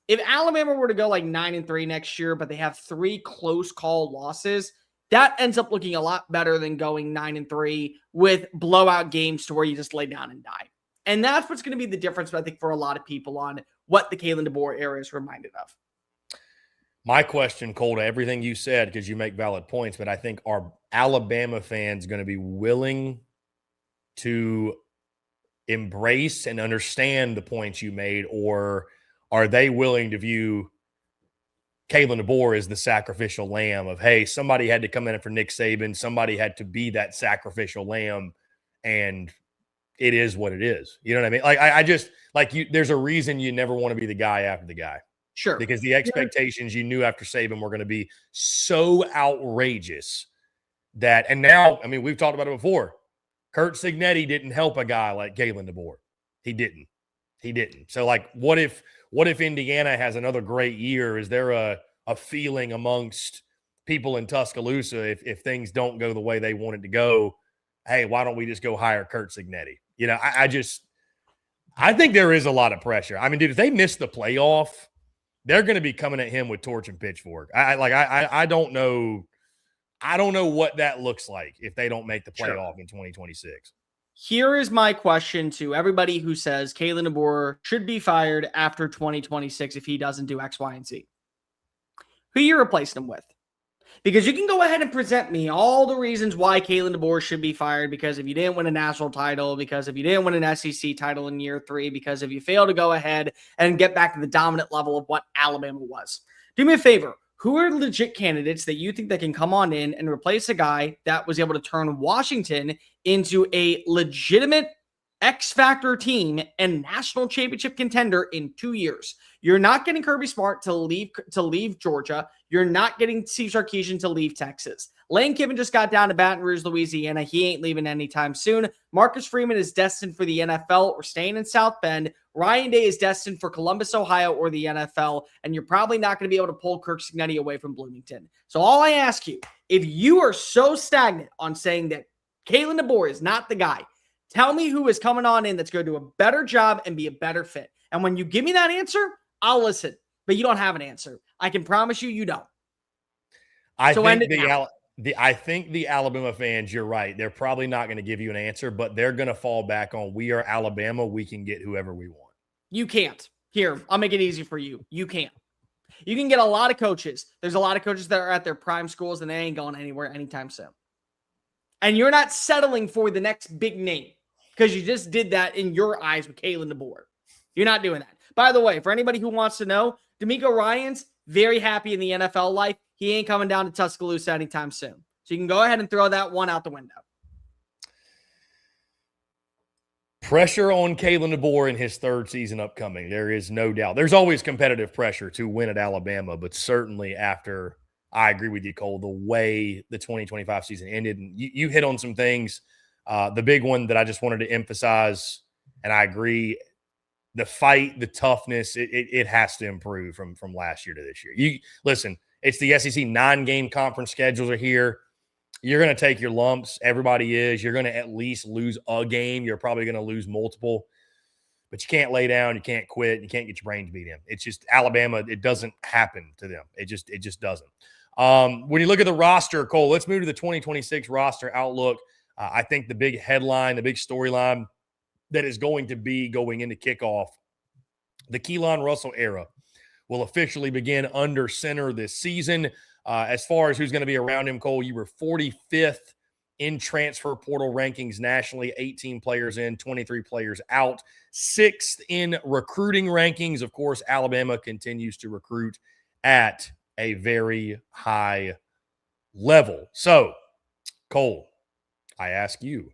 If Alabama were to go like 9-3 next year, but they have 3 close call losses, that ends up looking a lot better than going 9-3 with blowout games to where you just lay down and die. And that's what's going to be the difference, I think, for a lot of people on what the Kalen DeBoer era is reminded of. My question, Cole, to everything you said, because you make valid points, but I think are Alabama fans going to be willing to embrace and understand the points you made, or are they willing to view Kalen DeBoer as the sacrificial lamb of, hey, somebody had to come in for Nick Saban, somebody had to be that sacrificial lamb, and it is what it is. You know what I mean? Like, I just, like, there's a reason you never want to be the guy after the guy. Sure. Because the expectations you knew after Saban were going to be so outrageous that, and now, I mean, we've talked about it before, Kurt Cignetti didn't help a guy like Kalen DeBoer. He didn't. So, like, what if Indiana has another great year? Is there a feeling amongst people in Tuscaloosa if things don't go the way they want it to go? Hey, why don't we just go hire Kurt Cignetti? You know, I think there is a lot of pressure. I mean, dude, if they miss the playoff, they're going to be coming at him with torch and pitchfork. I don't know. I don't know what that looks like if they don't make the playoff in 2026. Here is my question to everybody who says Kalen DeBoer should be fired after 2026 if he doesn't do X, Y, and Z. Who you replacing him with? Because you can go ahead and present me all the reasons why Kalen DeBoer should be fired, because if you didn't win a national title, because if you didn't win an SEC title in year 3, because if you fail to go ahead and get back to the dominant level of what Alabama was. Do me a favor. Who are legit candidates that you think that can come on in and replace a guy that was able to turn Washington into a legitimate X-Factor team and national championship contender in 2 years? You're not getting Kirby Smart to leave Georgia. You're not getting Steve Sarkisian to leave Texas. Lane Kiffin just got down to Baton Rouge, Louisiana. He ain't leaving anytime soon. Marcus Freeman is destined for the NFL or staying in South Bend. Ryan Day is destined for Columbus, Ohio, or the NFL, and you're probably not going to be able to pull Kirk Cignetti away from Bloomington. So all I ask you, if you are so stagnant on saying that Kalen DeBoer is not the guy, tell me who is coming on in that's going to do a better job and be a better fit. And when you give me that answer, I'll listen. But you don't have an answer. I can promise you, you don't. I think the Alabama fans, you're right. They're probably not going to give you an answer, but they're going to fall back on, we are Alabama. We can get whoever we want. You can't. Here, I'll make it easy for you. You can't. You can get a lot of coaches. There's a lot of coaches that are at their prime schools and they ain't going anywhere anytime soon. And you're not settling for the next big name because you just did that in your eyes with Kalen DeBoer. You're not doing that. By the way, for anybody who wants to know, D'Amico Ryans, very happy in the NFL life. He ain't coming down to Tuscaloosa anytime soon. So you can go ahead and throw that one out the window. Pressure on Kalen DeBoer in his third season upcoming. There is no doubt. There's always competitive pressure to win at Alabama, but certainly after, I agree with you, Cole, the way the 2025 season ended. And you hit on some things. The big one that I just wanted to emphasize, and I agree, the fight, the toughness, it has to improve from last year to this year. Listen, it's the SEC 9-game conference schedules are here. You're going to take your lumps. Everybody is. You're going to at least lose a game. You're probably going to lose multiple. But you can't lay down. You can't quit. You can't get your brains beat in. It's just Alabama. It doesn't happen to them. It just doesn't. When you look at the roster, Cole, let's move to the 2026 roster outlook. I think the big headline, the big storyline that is going to be going into kickoff, the Keelan Russell era will officially begin under center this season. As far as who's going to be around him, Cole, you were 45th in transfer portal rankings nationally, 18 players in, 23 players out. 6th in recruiting rankings. Of course, Alabama continues to recruit at a very high level. So, Cole, I ask you,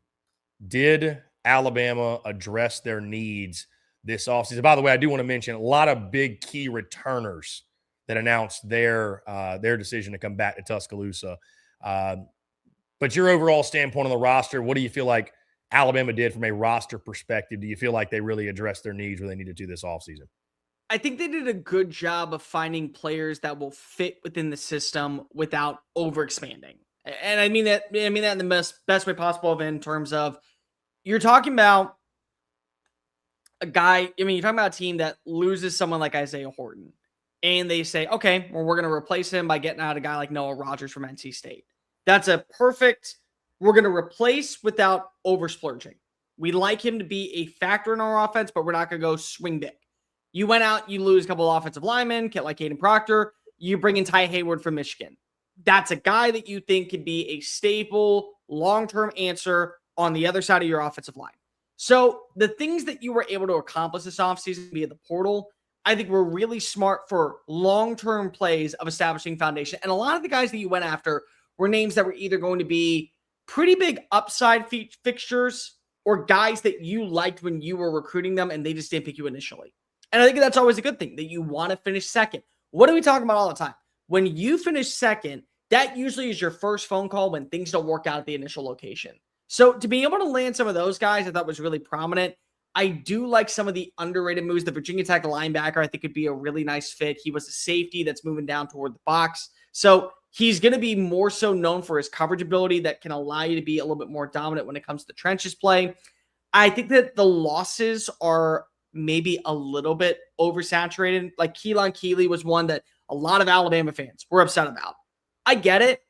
did Alabama address their needs this offseason? By the way, I do want to mention a lot of big key returners that announced their decision to come back to Tuscaloosa. But your overall standpoint on the roster, what do you feel like Alabama did from a roster perspective? Do you feel like they really addressed their needs where they needed to this offseason? I think they did a good job of finding players that will fit within the system without overexpanding. And I mean that in the best way possible in terms of you're talking about a guy, you're talking about a team that loses someone like Isaiah Horton. And they say, okay, well, we're going to replace him by getting out a guy like Noah Rogers from NC State. That's a perfect, we're going to replace without over-splurging. We like him to be a factor in our offense, but we're not going to go swing big. You went out, you lose a couple of offensive linemen, like Caden Proctor. You bring in Ty Hayward from Michigan. That's a guy that you think could be a stable, long-term answer on the other side of your offensive line. So the things that you were able to accomplish this offseason via the portal, I think were really smart for long-term plays of establishing foundation. And a lot of the guys that you went after were names that were either going to be pretty big upside fixtures or guys that you liked when you were recruiting them and they just didn't pick you initially. And I think that's always a good thing, that you want to finish second. What are we talking about all the time? When you finish second, that usually is your first phone call when things don't work out at the initial location. So to be able to land some of those guys, I thought was really prominent. I do like some of the underrated moves. The Virginia Tech linebacker, I think, could be a really nice fit. He was a safety that's moving down toward the box. So he's going to be more so known for his coverage ability that can allow you to be a little bit more dominant when it comes to the trenches play. I think that the losses are maybe a little bit oversaturated. Like Keelan Keeley was one that a lot of Alabama fans were upset about. I get it,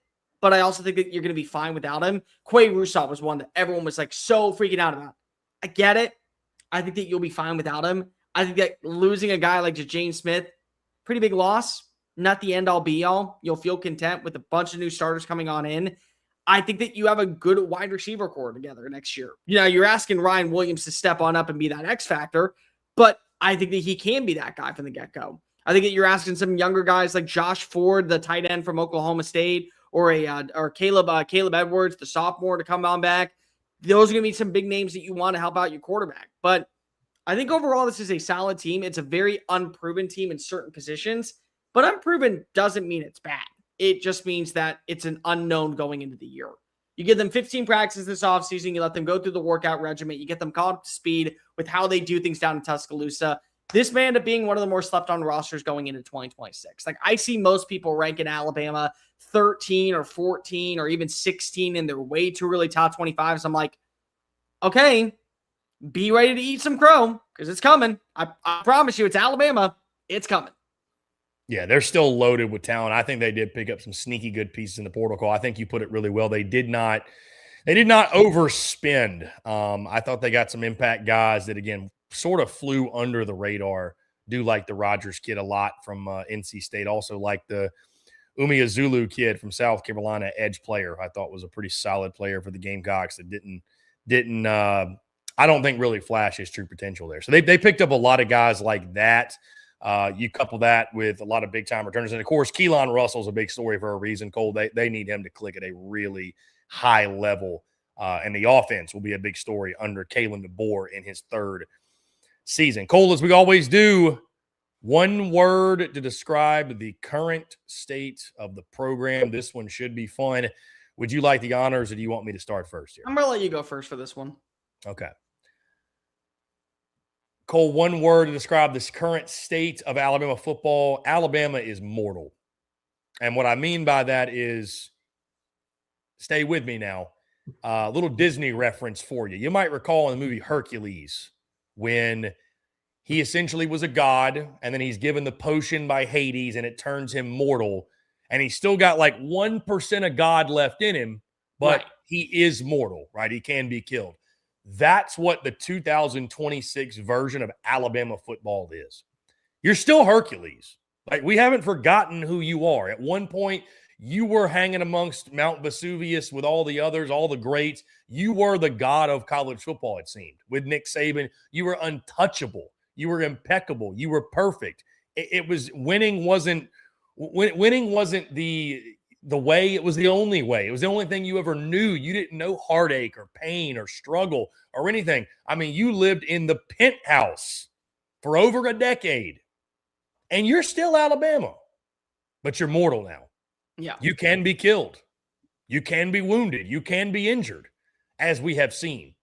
but I also think that you're going to be fine without him. Quay Russaw was one that everyone was like so freaking out about. I get it. I think that you'll be fine without him. I think that losing a guy like James Smith, pretty big loss. Not the end all be all. You'll feel content with a bunch of new starters coming on in. I think that you have a good wide receiver core together next year. You know, you're asking Ryan Williams to step on up and be that X factor, but I think that he can be that guy from the get-go. I think that you're asking some younger guys like Josh Ford, the tight end from Oklahoma State, or Caleb Edwards, the sophomore, to come on back. Those are going to be some big names that you want to help out your quarterback. But I think overall this is a solid team. It's a very unproven team in certain positions, but unproven doesn't mean it's bad. It just means that it's an unknown going into the year. You give them 15 practices this offseason. You let them go through the workout regimen. You get them caught up to speed with how they do things down in Tuscaloosa. This may end up being one of the more slept-on rosters going into 2026. Like, I see most people ranking Alabama 13 or 14 or even 16 in their way too early top 25. So I'm like, okay, be ready to eat some crow because it's coming. I promise you, it's Alabama. It's coming. Yeah, they're still loaded with talent. I think they did pick up some sneaky good pieces in the portal call. I think you put it really well. They did not overspend. I thought they got some impact guys that, again, sort of flew under the radar. Do like the Rogers kid a lot from NC State. Also like the Umeozulu kid from South Carolina, edge player. I thought was a pretty solid player for the Gamecocks that didn't I don't think really flash his true potential there. So they picked up a lot of guys like that. You couple that with a lot of big-time returners. And, of course, Keelan Russell's a big story for a reason, Cole. They need him to click at a really high level. And the offense will be a big story under Kalen DeBoer in his third season. Cole, as we always do, one word to describe the current state of the program. This one should be fun. Would you like the honors, or do you want me to start first here? I'm going to let you go first for this one. Okay. Cole, one word to describe this current state of Alabama football. Alabama is mortal. And what I mean by that is, stay with me now, a little Disney reference for you. You might recall in the movie Hercules when he essentially was a god and then he's given the potion by Hades and it turns him mortal. And he's still got like 1% of God left in him, but right, he is mortal, right? He can be killed. That's what the 2026 version of Alabama football is. You're still Hercules. Like, we haven't forgotten who you are. At one point, you were hanging amongst Mount Vesuvius with all the others, all the greats. You were the god of college football, it seemed. With Nick Saban, you were untouchable. You were impeccable. You were perfect. It was winning wasn't the way, it was the only way. It was the only thing you ever knew. You didn't know heartache or pain or struggle or anything. I mean, you lived in the penthouse for over a decade, and you're still Alabama, but you're mortal now. Yeah. You can be killed. You can be wounded. You can be injured, as we have seen.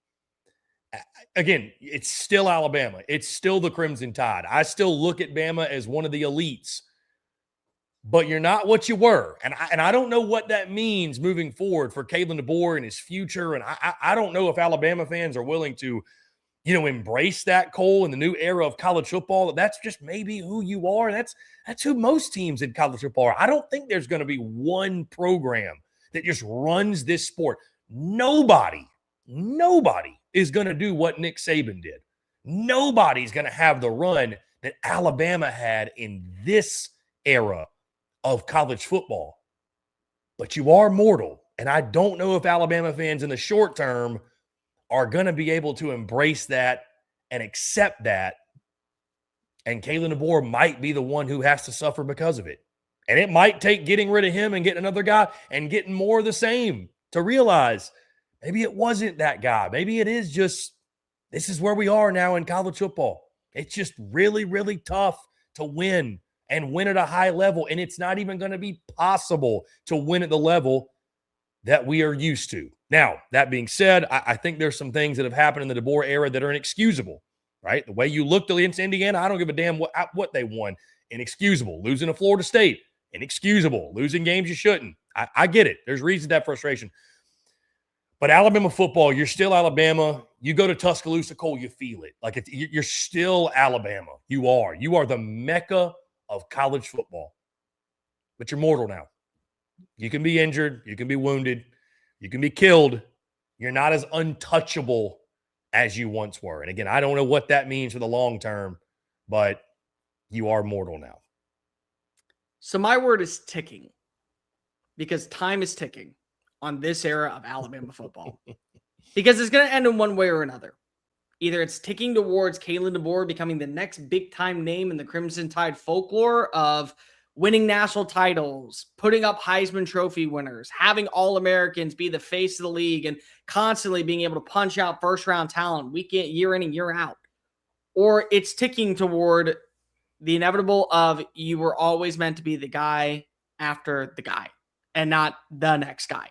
Again, it's still Alabama. It's still the Crimson Tide. I still look at Bama as one of the elites, but you're not what you were. And I don't know what that means moving forward for Kalen DeBoer and his future. And I don't know if Alabama fans are willing to, embrace that, Cole, in the new era of college football. That's just maybe who you are. That's who most teams in college football are. I don't think there's going to be one program that just runs this sport. Nobody is going to do what Nick Saban did. Nobody's going to have the run that Alabama had in this era of college football. But you are mortal. And I don't know if Alabama fans in the short term are going to be able to embrace that and accept that. And Kalen DeBoer might be the one who has to suffer because of it. And it might take getting rid of him and getting another guy and getting more of the same to realize maybe it wasn't that guy. Maybe it is just, this is where we are now in college football. It's just really, really tough to win and win at a high level. And it's not even going to be possible to win at the level that we are used to. Now, that being said, I think there's some things that have happened in the DeBoer era that are inexcusable, right? The way you looked against Indiana, I don't give a damn what they won. Inexcusable. Losing to Florida State, inexcusable. Losing games you shouldn't. I get it. There's reason to have frustration. But Alabama football, you're still Alabama. You go to Tuscaloosa, Cole, you feel it. Like you're still Alabama. You are. You are the mecca of college football. But you're mortal now. You can be injured. You can be wounded. You can be killed. You're not as untouchable as you once were. And again, I don't know what that means for the long term, but you are mortal now. So my word is ticking, because time is ticking on this era of Alabama football. Because it's going to end in one way or another. Either it's ticking towards Kalen DeBoer becoming the next big-time name in the Crimson Tide folklore of winning national titles, putting up Heisman Trophy winners, having All-Americans be the face of the league, and constantly being able to punch out first-round talent year in and year out. Or it's ticking toward the inevitable of you were always meant to be the guy after the guy and not the next guy.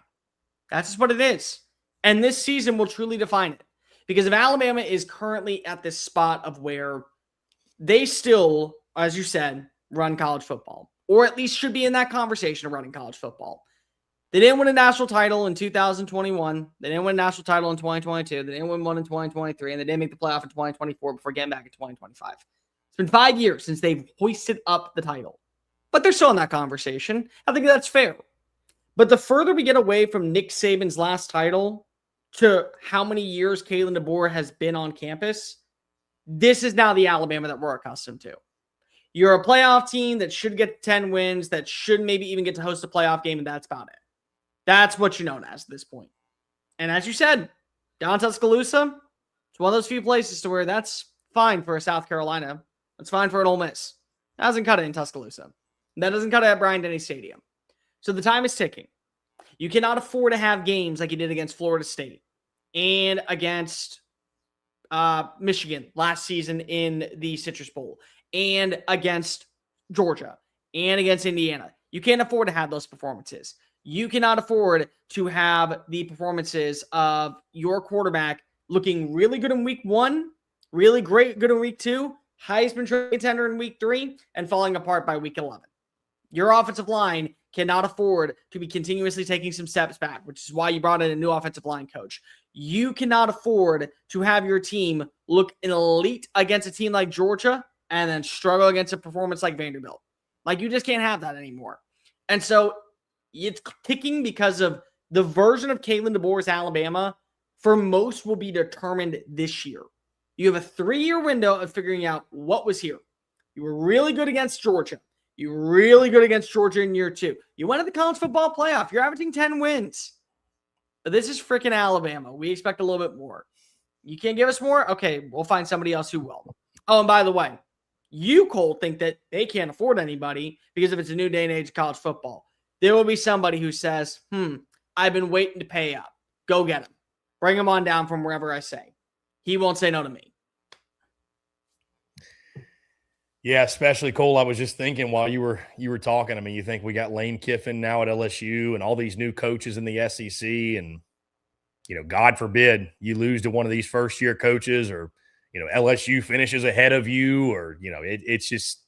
That's just what it is. And this season will truly define it. Because if Alabama is currently at this spot of where they still, as you said, run college football, or at least should be in that conversation of running college football. They didn't win a national title in 2021. They didn't win a national title in 2022. They didn't win one in 2023. And they didn't make the playoff in 2024 before getting back in 2025. It's been 5 years since they've hoisted up the title. But they're still in that conversation. I think that's fair. But the further we get away from Nick Saban's last title to how many years Kalen DeBoer has been on campus, this is now the Alabama that we're accustomed to. You're a playoff team that should get 10 wins, that should maybe even get to host a playoff game, and that's about it. That's what you're known as at this point. And as you said, down Tuscaloosa, it's one of those few places to where that's fine for a South Carolina. That's fine for an Ole Miss. That doesn't cut it in Tuscaloosa. That doesn't cut it at Bryant-Denny Stadium. So the time is ticking. You cannot afford to have games like you did against Florida State and against Michigan last season in the Citrus Bowl and against Georgia and against Indiana. You can't afford to have those performances. You cannot afford to have the performances of your quarterback looking really good in week 1, really good in week 2, Heisman Trophy contender in week 3, and falling apart by week 11. Your offensive line cannot afford to be continuously taking some steps back, which is why you brought in a new offensive line coach. You cannot afford to have your team look elite against a team like Georgia and then struggle against a performance like Vanderbilt. Like, you just can't have that anymore. And so it's ticking because of the version of Kalen DeBoer's Alabama for most will be determined this year. You have a 3-year window of figuring out what was here. You were really good against Georgia. You were really good against Georgia in year 2. You went to the college football playoff. You're averaging 10 wins. But this is freaking Alabama. We expect a little bit more. You can't give us more? Okay, we'll find somebody else who will. Oh, and by the way, you, Cole, think that they can't afford anybody because if it's a new day and age of college football, there will be somebody who says, I've been waiting to pay up. Go get him. Bring him on down from wherever I say. He won't say no to me. Yeah, especially Cole. I was just thinking while you were talking. I mean, you think we got Lane Kiffin now at LSU and all these new coaches in the SEC, and God forbid you lose to one of these first-year coaches, or LSU finishes ahead of you, or it's just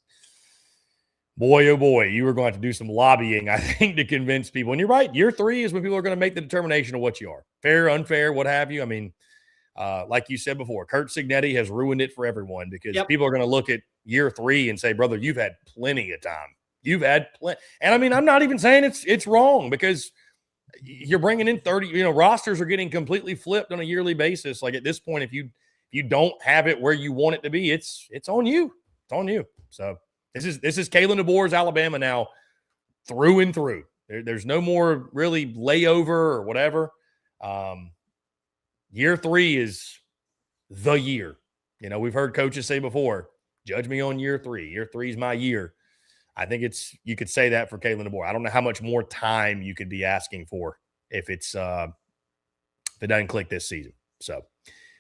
boy oh boy, you are going to have to do some lobbying, I think, to convince people. And you're right, year 3 is when people are going to make the determination of what you are, fair, unfair, what have you. I mean, like you said before, Kurt Cignetti has ruined it for everyone because people are going to look at year 3 and say, brother, you've had plenty of time. You've had plenty. And I mean, I'm not even saying it's wrong because you're bringing in 30, rosters are getting completely flipped on a yearly basis. Like at this point, if you don't have it where you want it to be, it's on you. It's on you. So this is Kalen DeBoer's Alabama now through and through. There's no more really layover or whatever. Year 3 is the year. We've heard coaches say before, judge me on year 3. Year 3 is my year. I think you could say that for Kalen DeBoer. I don't know how much more time you could be asking for if it doesn't click this season. So,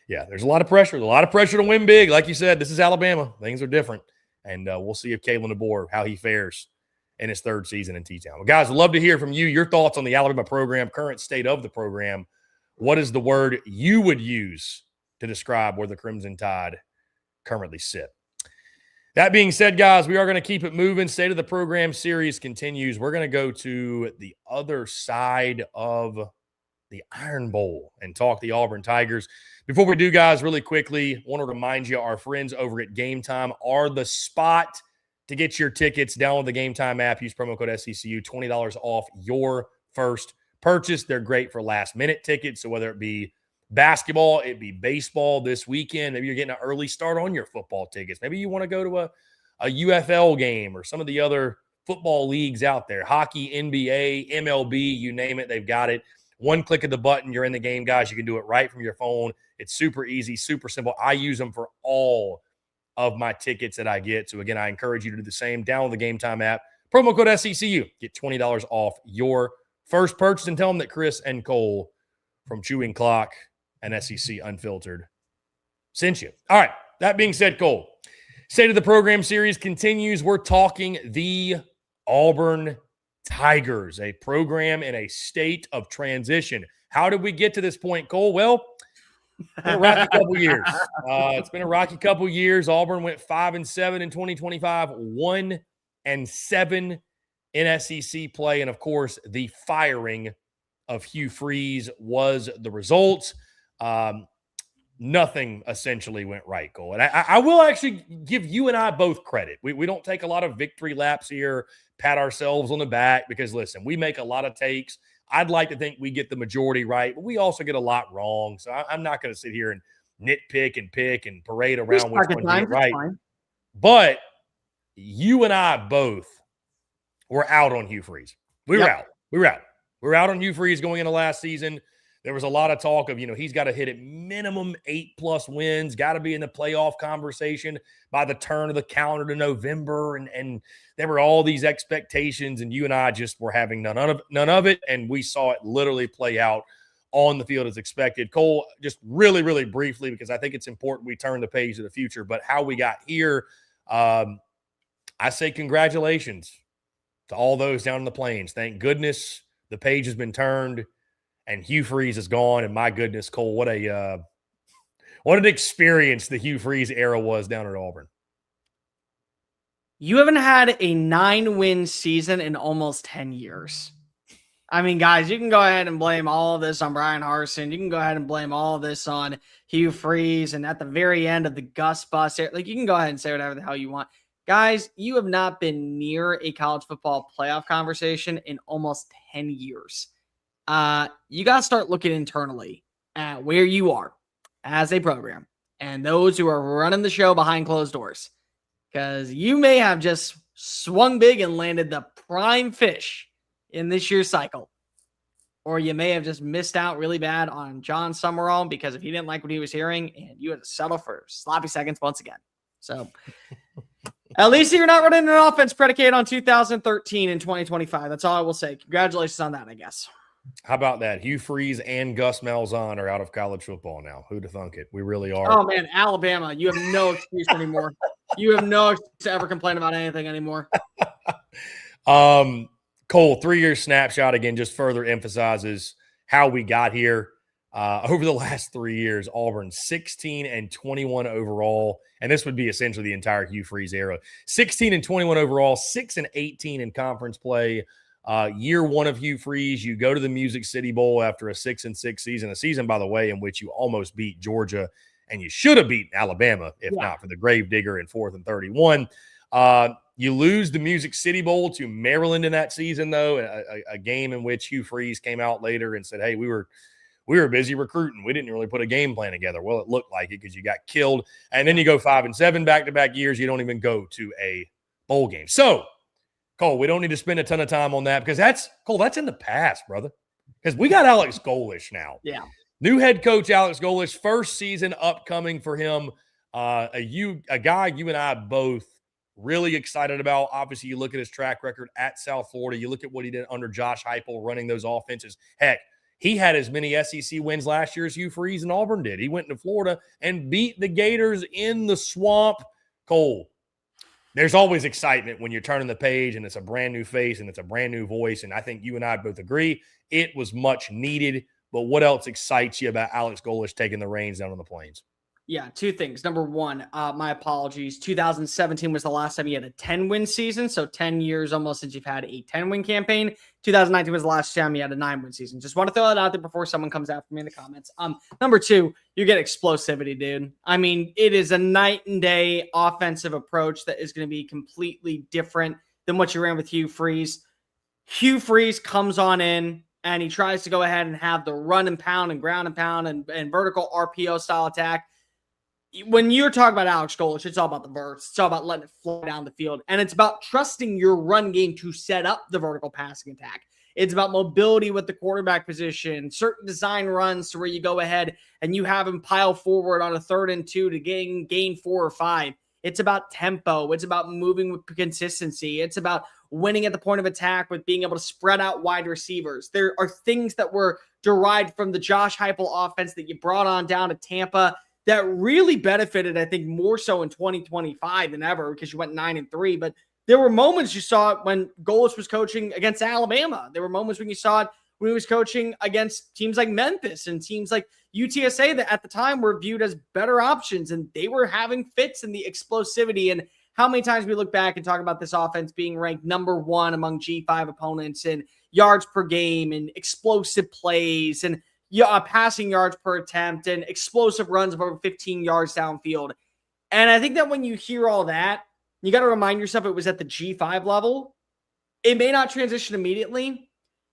yeah, there's a lot of pressure. A lot of pressure to win big. Like you said, this is Alabama. Things are different. And we'll see if Kalen DeBoer, how he fares in his third season in T-Town. Well, guys, I'd love to hear from you, your thoughts on the Alabama program, current state of the program. What is the word you would use to describe where the Crimson Tide currently sit? That being said, guys, we are going to keep it moving. State of the Program series continues. We're going to go to the other side of the Iron Bowl and talk the Auburn Tigers. Before we do, guys, really quickly, want to remind you our friends over at Game Time are the spot to get your tickets. Download the Game Time app. Use promo code SECU, $20 off your first purchase. They're great for last-minute tickets, so whether it be basketball, it'd be baseball this weekend. Maybe you're getting an early start on your football tickets. Maybe you want to go to a UFL game or some of the other football leagues out there. Hockey, NBA, MLB, you name it, they've got it. One click of the button, you're in the game, guys. You can do it right from your phone. It's super easy, super simple. I use them for all of my tickets that I get. So, again, I encourage you to do the same. Download the Game Time app. Promo code SECU. Get $20 off your first purchase, and tell them that Chris and Cole from Chewing Clock and SEC Unfiltered sent you. All right. That being said, Cole, State of the Program series continues. We're talking the Auburn Tigers, a program in a state of transition. How did we get to this point, Cole? Well, it's been a rocky couple years. It's been a rocky couple years. Auburn went 5-7 in 2025, 1-7 in SEC play, and of course, the firing of Hugh Freeze was the result. Nothing essentially went right, Cole. And I will actually give you and I both credit. We don't take a lot of victory laps here, pat ourselves on the back, because, listen, we make a lot of takes. I'd like to think we get the majority right, but we also get a lot wrong. So I'm not going to sit here and nitpick and pick and parade around which one we get right. But you and I both were out on Hugh Freeze. We were out. We were out on Hugh Freeze going into last season. There was a lot of talk of, he's got to hit at minimum 8+ wins, got to be in the playoff conversation by the turn of the calendar to November. And there were all these expectations, and you and I just were having none of it. And we saw it literally play out on the field as expected. Cole, just really, really briefly, because I think it's important we turn the page to the future, but how we got here, I say congratulations to all those down in the plains. Thank goodness the page has been turned and Hugh Freeze is gone. And my goodness, Cole, what an experience the Hugh Freeze era was down at Auburn. You haven't had a 9-win season in almost 10 years. I mean, guys, you can go ahead and blame all of this on Brian Harsin. You can go ahead and blame all of this on Hugh Freeze. And at the very end of the Gus bus, you can go ahead and say whatever the hell you want. Guys, you have not been near a college football playoff conversation in almost 10 years. You got to start looking internally at where you are as a program and those who are running the show behind closed doors, because you may have just swung big and landed the prime fish in this year's cycle, or you may have just missed out really bad on John Summerall because if he didn't like what he was hearing, and you had to settle for sloppy seconds once again. So at least you're not running an offense predicated on 2013 and 2025. That's all I will say. Congratulations on that, I guess. How about that? Hugh Freeze and Gus Malzahn are out of college football now. Who'd have thunk it? We really are. Oh, man, Alabama. You have no excuse anymore. You have no excuse to ever complain about anything anymore. Cole, 3-year snapshot again just further emphasizes how we got here. Over the last 3 years, Auburn 16-21 overall, and this would be essentially the entire Hugh Freeze era. 16-21 overall, 6-18 in conference play. Year one of Hugh Freeze, you go to the Music City Bowl after a 6-6 season, a season, by the way, in which you almost beat Georgia, and you should have beaten Alabama if not for the Gravedigger in 4th and 31. You lose the Music City Bowl to Maryland in that season, though, a game in which Hugh Freeze came out later and said, hey, we were busy recruiting. We didn't really put a game plan together. Well, it looked like it because you got killed. And then you go 5-7 back-to-back years. You don't even go to a bowl game. So, Cole, we don't need to spend a ton of time on that because that's in the past, brother. Because we got Alex Golesh now. Yeah. New head coach Alex Golesh, first season upcoming for him. A guy you and I both really excited about. Obviously, you look at his track record at South Florida. You look at what he did under Josh Heupel running those offenses. Heck, he had as many SEC wins last year as Hugh Freeze and Auburn did. He went to Florida and beat the Gators in the swamp. Cole, there's always excitement when you're turning the page and it's a brand new face and it's a brand new voice. And I think you and I both agree it was much needed. But what else excites you about Alex Golesh taking the reins down on the Plains? Yeah, two things. Number one, my apologies. 2017 was the last time you had a 10-win season. So 10 years almost since you've had a 10-win campaign. 2019 was the last time you had a 9-win season. Just want to throw that out there before someone comes after me in the comments. Number two, you get explosivity, dude. I mean, it is a night and day offensive approach that is going to be completely different than what you ran with Hugh Freeze. Hugh Freeze comes on in and he tries to go ahead and have the run and pound and ground and pound and vertical RPO style attack. When you're talking about Alex Golesh, it's all about the verts. It's all about letting it fly down the field. And it's about trusting your run game to set up the vertical passing attack. It's about mobility with the quarterback position, certain design runs to where you go ahead and you have him pile forward on a 3rd and 2 to gain 4 or 5. It's about tempo. It's about moving with consistency. It's about winning at the point of attack with being able to spread out wide receivers. There are things that were derived from the Josh Heupel offense that you brought on down to Tampa that really benefited, I think, more so in 2025 than ever because you went 9-3. But there were moments you saw it when Golesh was coaching against Alabama. There were moments when you saw it when he was coaching against teams like Memphis and teams like UTSA that at the time were viewed as better options, and they were having fits in the explosivity. And how many times we look back and talk about this offense being ranked number 1 among G5 opponents in yards per game and explosive plays and passing yards per attempt and explosive runs of over 15 yards downfield. And I think that when you hear all that, you got to remind yourself it was at the G5 level. It may not transition immediately,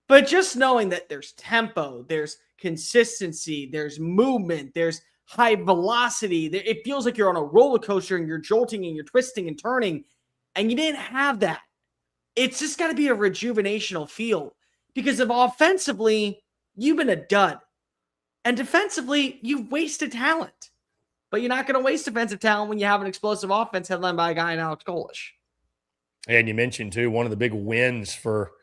but just knowing that there's tempo, there's consistency, there's movement, there's high velocity. It feels like you're on a roller coaster and you're jolting and you're twisting and turning, and you didn't have that. It's just got to be a rejuvenational feel because if offensively, you've been a dud. And defensively, you've wasted talent. But you're not going to waste defensive talent when you have an explosive offense headlined by a guy in Alex Golesh. And you mentioned, too, one of the big wins for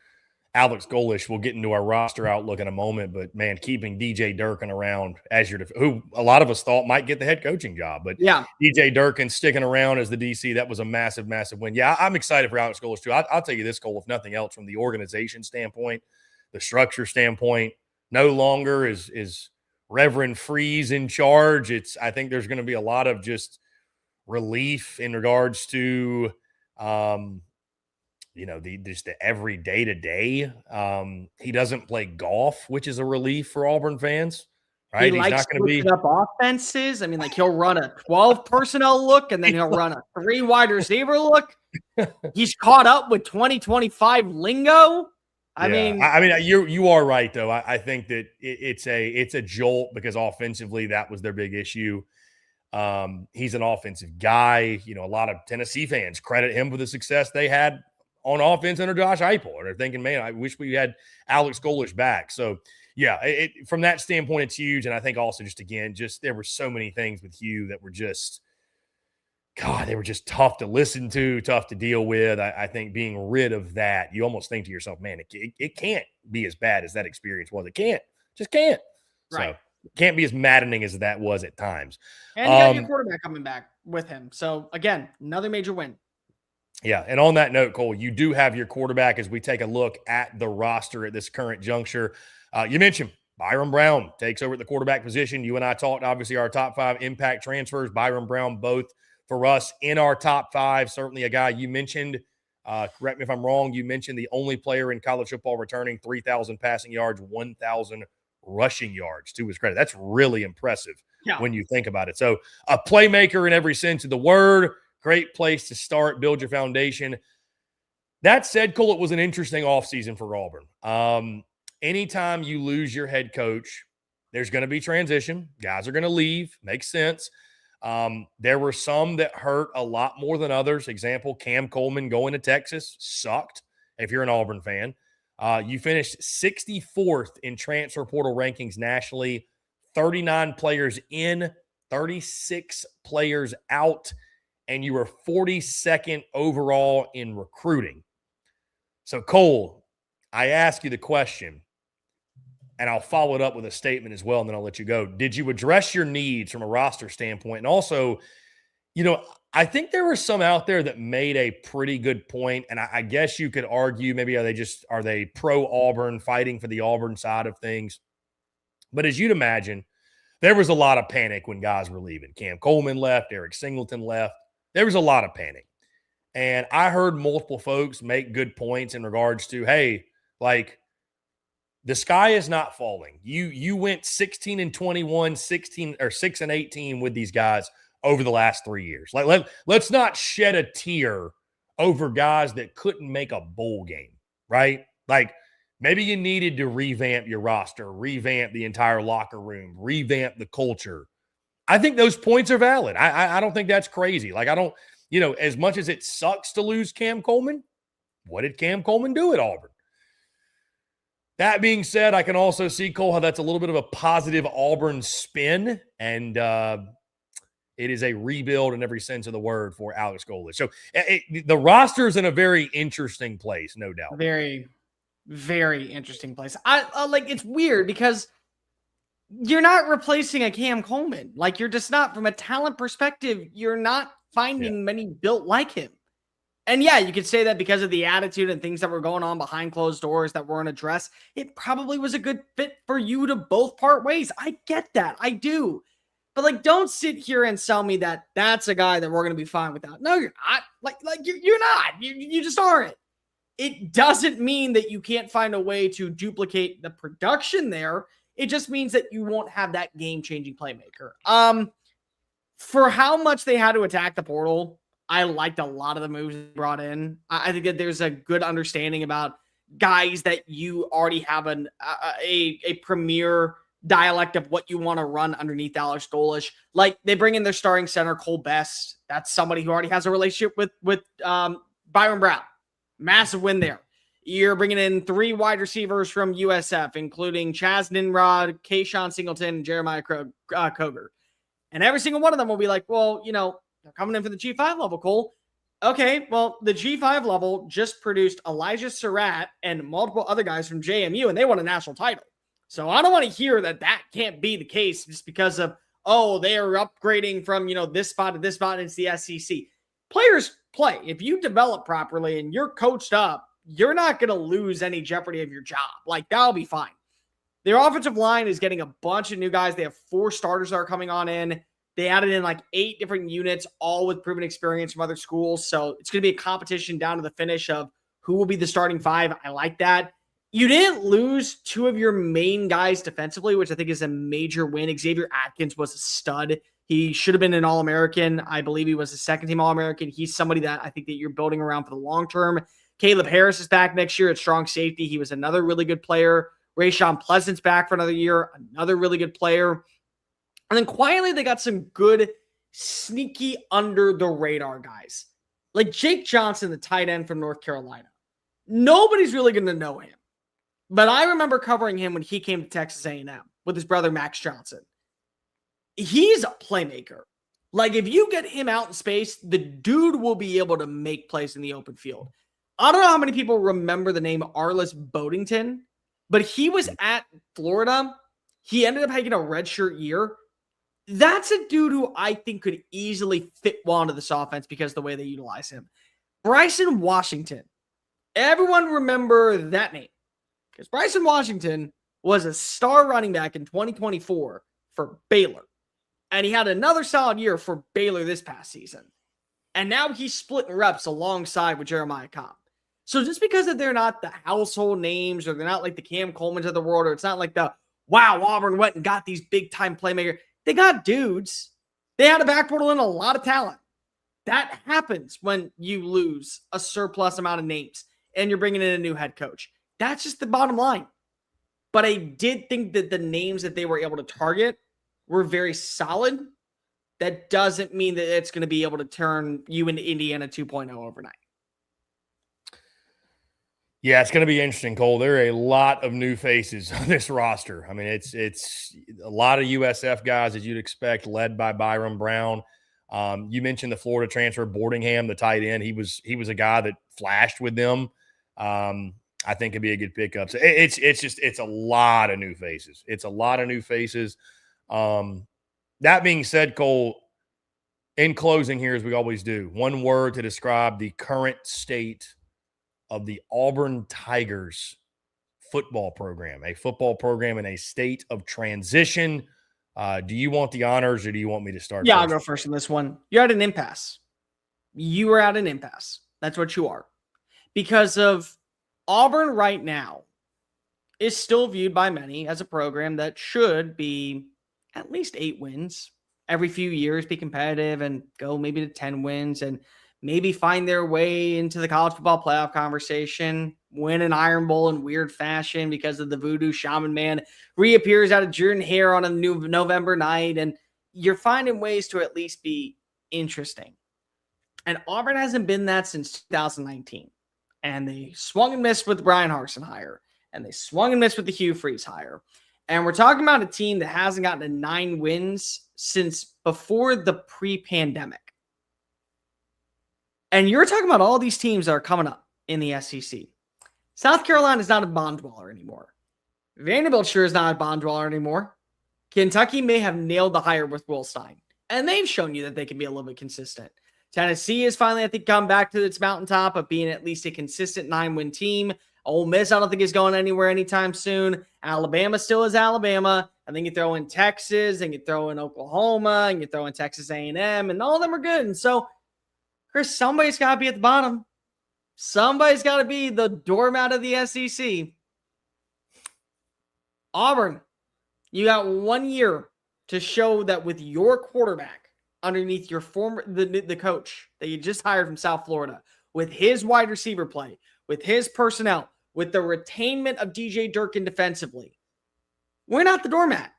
Alex Golesh. We'll get into our roster outlook in a moment. But, man, keeping DJ Durkin around as your who a lot of us thought might get the head coaching job. But yeah, DJ Durkin sticking around as the DC, that was a massive, massive win. Yeah, I'm excited for Alex Golesh, too. I'll tell you this, Cole, if nothing else, from the organization standpoint, the structure standpoint, no longer is Reverend Freeze in charge. I think there's going to be a lot of just relief in regards to, the every day to day. He doesn't play golf, which is a relief for Auburn fans, right? He's not going to be up offenses. I mean, like he'll run a 12 personnel look and then he'll run a 3 wide receiver look. He's caught up with 2025 lingo. I mean, you are right though. I think that it's a jolt because offensively that was their big issue. He's an offensive guy. A lot of Tennessee fans credit him for the success they had on offense under Josh Heupel. Or they're thinking, man, I wish we had Alex Golesh back. So yeah, from that standpoint, it's huge. And I think also there were so many things with Hugh that were just. God, they were just tough to listen to, tough to deal with. I think being rid of that, you almost think to yourself, man, it can't be as bad as that experience was. It can't. Just can't. Right. So it can't be as maddening as that was at times. And you got your quarterback coming back with him. So, again, another major win. Yeah, and on that note, Cole, you do have your quarterback as we take a look at the roster at this current juncture. You mentioned Byron Brown takes over at the quarterback position. You and I talked, obviously, our top 5 impact transfers. Byron Brown both for us in our top 5, certainly a guy you mentioned, correct me if I'm wrong, you mentioned the only player in college football returning 3,000 passing yards, 1,000 rushing yards to his credit. That's really impressive when you think about it. So a playmaker in every sense of the word, great place to start, build your foundation. That said, Cole, it was an interesting offseason for Auburn. Anytime you lose your head coach, there's going to be transition. Guys are going to leave. Makes sense. There were some that hurt a lot more than others. Example, Cam Coleman going to Texas sucked if you're an Auburn fan. You finished 64th in transfer portal rankings nationally, 39 players in, 36 players out, and you were 42nd overall in recruiting. So, Cole, I ask you the question, and I'll follow it up with a statement as well, and then I'll let you go. Did you address your needs from a roster standpoint? And also, I I think there were some out there that made a pretty good point, and I guess you could argue maybe are they pro Auburn, fighting for the Auburn side of things? But as you'd imagine, there was a lot of panic when guys were leaving. Cam Coleman left, Eric Singleton left. There was a lot of panic. And I heard multiple folks make good points in regards to, hey, like, the sky is not falling. You went 16-21, 16 or 6-18 with these guys over the last 3 years. Let's not shed a tear over guys that couldn't make a bowl game, right? Like, maybe you needed to revamp your roster, revamp the entire locker room, revamp the culture. I think those points are valid. I don't think that's crazy. Like, I don't, as much as it sucks to lose Cam Coleman, what did Cam Coleman do at Auburn? That being said, I can also see, Cole, how that's a little bit of a positive Auburn spin, and it is a rebuild in every sense of the word for Alex Golesh. So the roster is in a very interesting place, no doubt. Very, very interesting place. I like, it's weird because you're not replacing a Cam Coleman. Like, you're just not, from a talent perspective, you're not finding many built like him. And yeah, you could say that because of the attitude and things that were going on behind closed doors that weren't addressed, it probably was a good fit for you to both part ways. I get that. I do. But, like, don't sit here and sell me that that's a guy that we're going to be fine without. No, you're not. Like you're not. You just aren't. It doesn't mean that you can't find a way to duplicate the production there. It just means that you won't have that game-changing playmaker. For how much they had to attack the portal, I liked a lot of the moves they brought in. I think that there's a good understanding about guys that you already have a premier dialect of what you want to run underneath Alex Golesh. Like, they bring in their starting center, Cole Best. That's somebody who already has a relationship with Byron Brown. Massive win there. You're bringing in 3 wide receivers from USF, including Chaz Nimrod, Kayshawn Singleton, and Jeremiah Koger. And every single one of them will be like, well, they're coming in for the G5 level, Cole. Okay, well, the G5 level just produced Elijah Surratt and multiple other guys from JMU, and they won a national title. So I don't want to hear that can't be the case just because of, they are upgrading from, this spot to this spot. It's the SEC. Players play. If you develop properly and you're coached up, you're not going to lose any jeopardy of your job. Like, that'll be fine. Their offensive line is getting a bunch of new guys. They have 4 starters that are coming on in. They added in like 8 different units, all with proven experience from other schools. So it's going to be a competition down to the finish of who will be the starting 5. I like that. You didn't lose 2 of your main guys defensively, which I think is a major win. Xavier Atkins was a stud. He should have been an All-American. I believe he was a second-team All-American. He's somebody that I think that you're building around for the long term. Caleb Harris is back next year at strong safety. He was another really good player. Rayshawn Pleasant's back for another year, another really good player. And then quietly, they got some good, sneaky, under-the-radar guys. Like Jake Johnson, the tight end from North Carolina. Nobody's really going to know him. But I remember covering him when he came to Texas A&M with his brother Max Johnson. He's a playmaker. Like, if you get him out in space, the dude will be able to make plays in the open field. I don't know how many people remember the name Arlis Bodington, but he was at Florida. He ended up having a redshirt year. That's a dude who I think could easily fit well into this offense because of the way they utilize him. Bryson Washington. Everyone remember that name because Bryson Washington was a star running back in 2024 for Baylor. And he had another solid year for Baylor this past season. And now he's splitting reps alongside with Jeremiah Cobb. So just because they're not the household names or they're not like the Cam Colemans of the world, or it's not like the, wow, Auburn went and got these big-time playmakers. They got dudes. They had a backboard in a lot of talent. That happens when you lose a surplus amount of names and you're bringing in a new head coach. That's just the bottom line. But I did think that the names that they were able to target were very solid. That doesn't mean that it's going to be able to turn you into Indiana 2.0 overnight. Yeah, it's going to be interesting, Cole. There are a lot of new faces on this roster. I mean, it's a lot of USF guys, as you'd expect, led by Byron Brown. You mentioned the Florida transfer, Boardingham, the tight end. He was a guy that flashed with them. I think could be a good pickup. So it's a lot of new faces. It's a lot of new faces. That being said, Cole, In closing here, as we always do, one word to describe the current state of the Auburn Tigers football program, a football program in a state of transition. Do you want the honors or do you want me to start? Yeah, I'll go first on this one. You're at an impasse. You are at an impasse. That's what you are. Because of Auburn right now is still viewed by many as a program that should be at least 8 wins every few years, be competitive and go maybe to 10 wins and maybe find their way into the college football playoff conversation, win an Iron Bowl in weird fashion because of the voodoo shaman man reappears out of Jordan Hare on a new November night. And you're finding ways to at least be interesting. And Auburn hasn't been that since 2019. And they swung and missed with the Brian Harsin hire. And they swung and missed with the Hugh Freeze hire. And we're talking about a team that hasn't gotten to 9 wins since before the pre-pandemic. And you're talking about all these teams that are coming up in the SEC. South Carolina is not a bond dweller anymore. Vanderbilt sure is not a bond dweller anymore. Kentucky may have nailed the hire with Will Stein. And they've shown you that they can be a little bit consistent. Tennessee has finally, I think, come back to its mountaintop of being at least a consistent 9-win team. Ole Miss, I don't think is going anywhere anytime soon. Alabama still is Alabama. And then you throw in Texas, and you throw in Oklahoma, and you throw in Texas A&M, and all of them are good. And so, Chris, somebody's got to be at the bottom. Somebody's got to be the doormat of the SEC. Auburn, you got 1 year to show that with your quarterback underneath your the coach that you just hired from South Florida, with his wide receiver play, with his personnel, with the retainment of DJ Durkin defensively, we're not the doormat.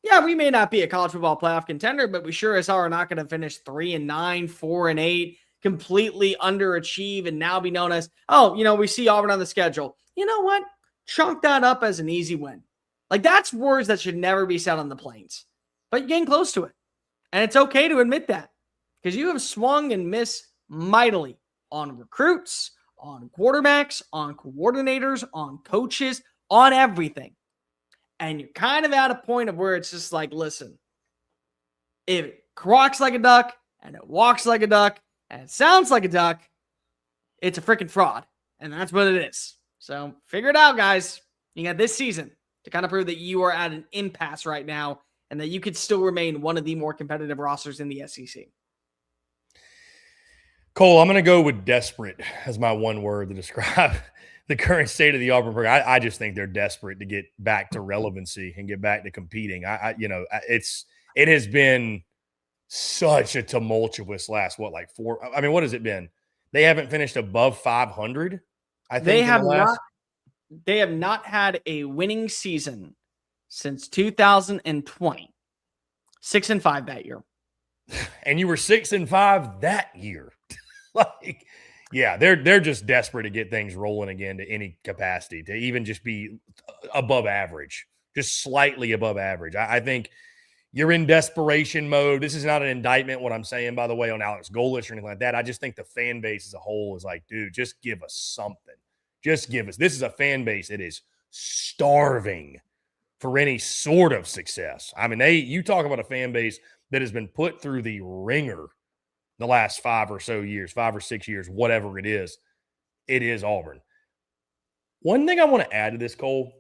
Yeah, we may not be a college football playoff contender, but we sure as hell are not going to finish 3-9, 4-8, completely underachieve and now be known as, we see Auburn on the schedule. You know what? Chunk that up as an easy win. Like, that's words that should never be said on the Plains. But you're getting close to it. And it's okay to admit that because you have swung and missed mightily on recruits, on quarterbacks, on coordinators, on coaches, on everything. And you're kind of at a point of where it's just like, listen, if it quacks like a duck and it walks like a duck and it sounds like a duck, it's a freaking fraud. And that's what it is. So figure it out, guys. You got this season to kind of prove that you are at an impasse right now and that you could still remain one of the more competitive rosters in the SEC. Cole, I'm going to go with desperate as my one word to describe the current state of the Auburn program. I just think they're desperate to get back to relevancy and get back to competing. It has been such a tumultuous last, what has it been? They haven't finished above 500. I think they have not had a winning season since 2020. 6-5 that year. And you were 6-5 that year. They're just desperate to get things rolling again to any capacity, to even just be above average, just slightly above average. I think you're in desperation mode. This is not an indictment, what I'm saying, by the way, on Alex Golich or anything like that. I just think the fan base as a whole is like, dude, just give us something. Just give us. This is a fan base that is starving for any sort of success. I mean, you talk about a fan base that has been put through the ringer the last 5 or 6 years, whatever it is Auburn. One thing I want to add to this, Cole,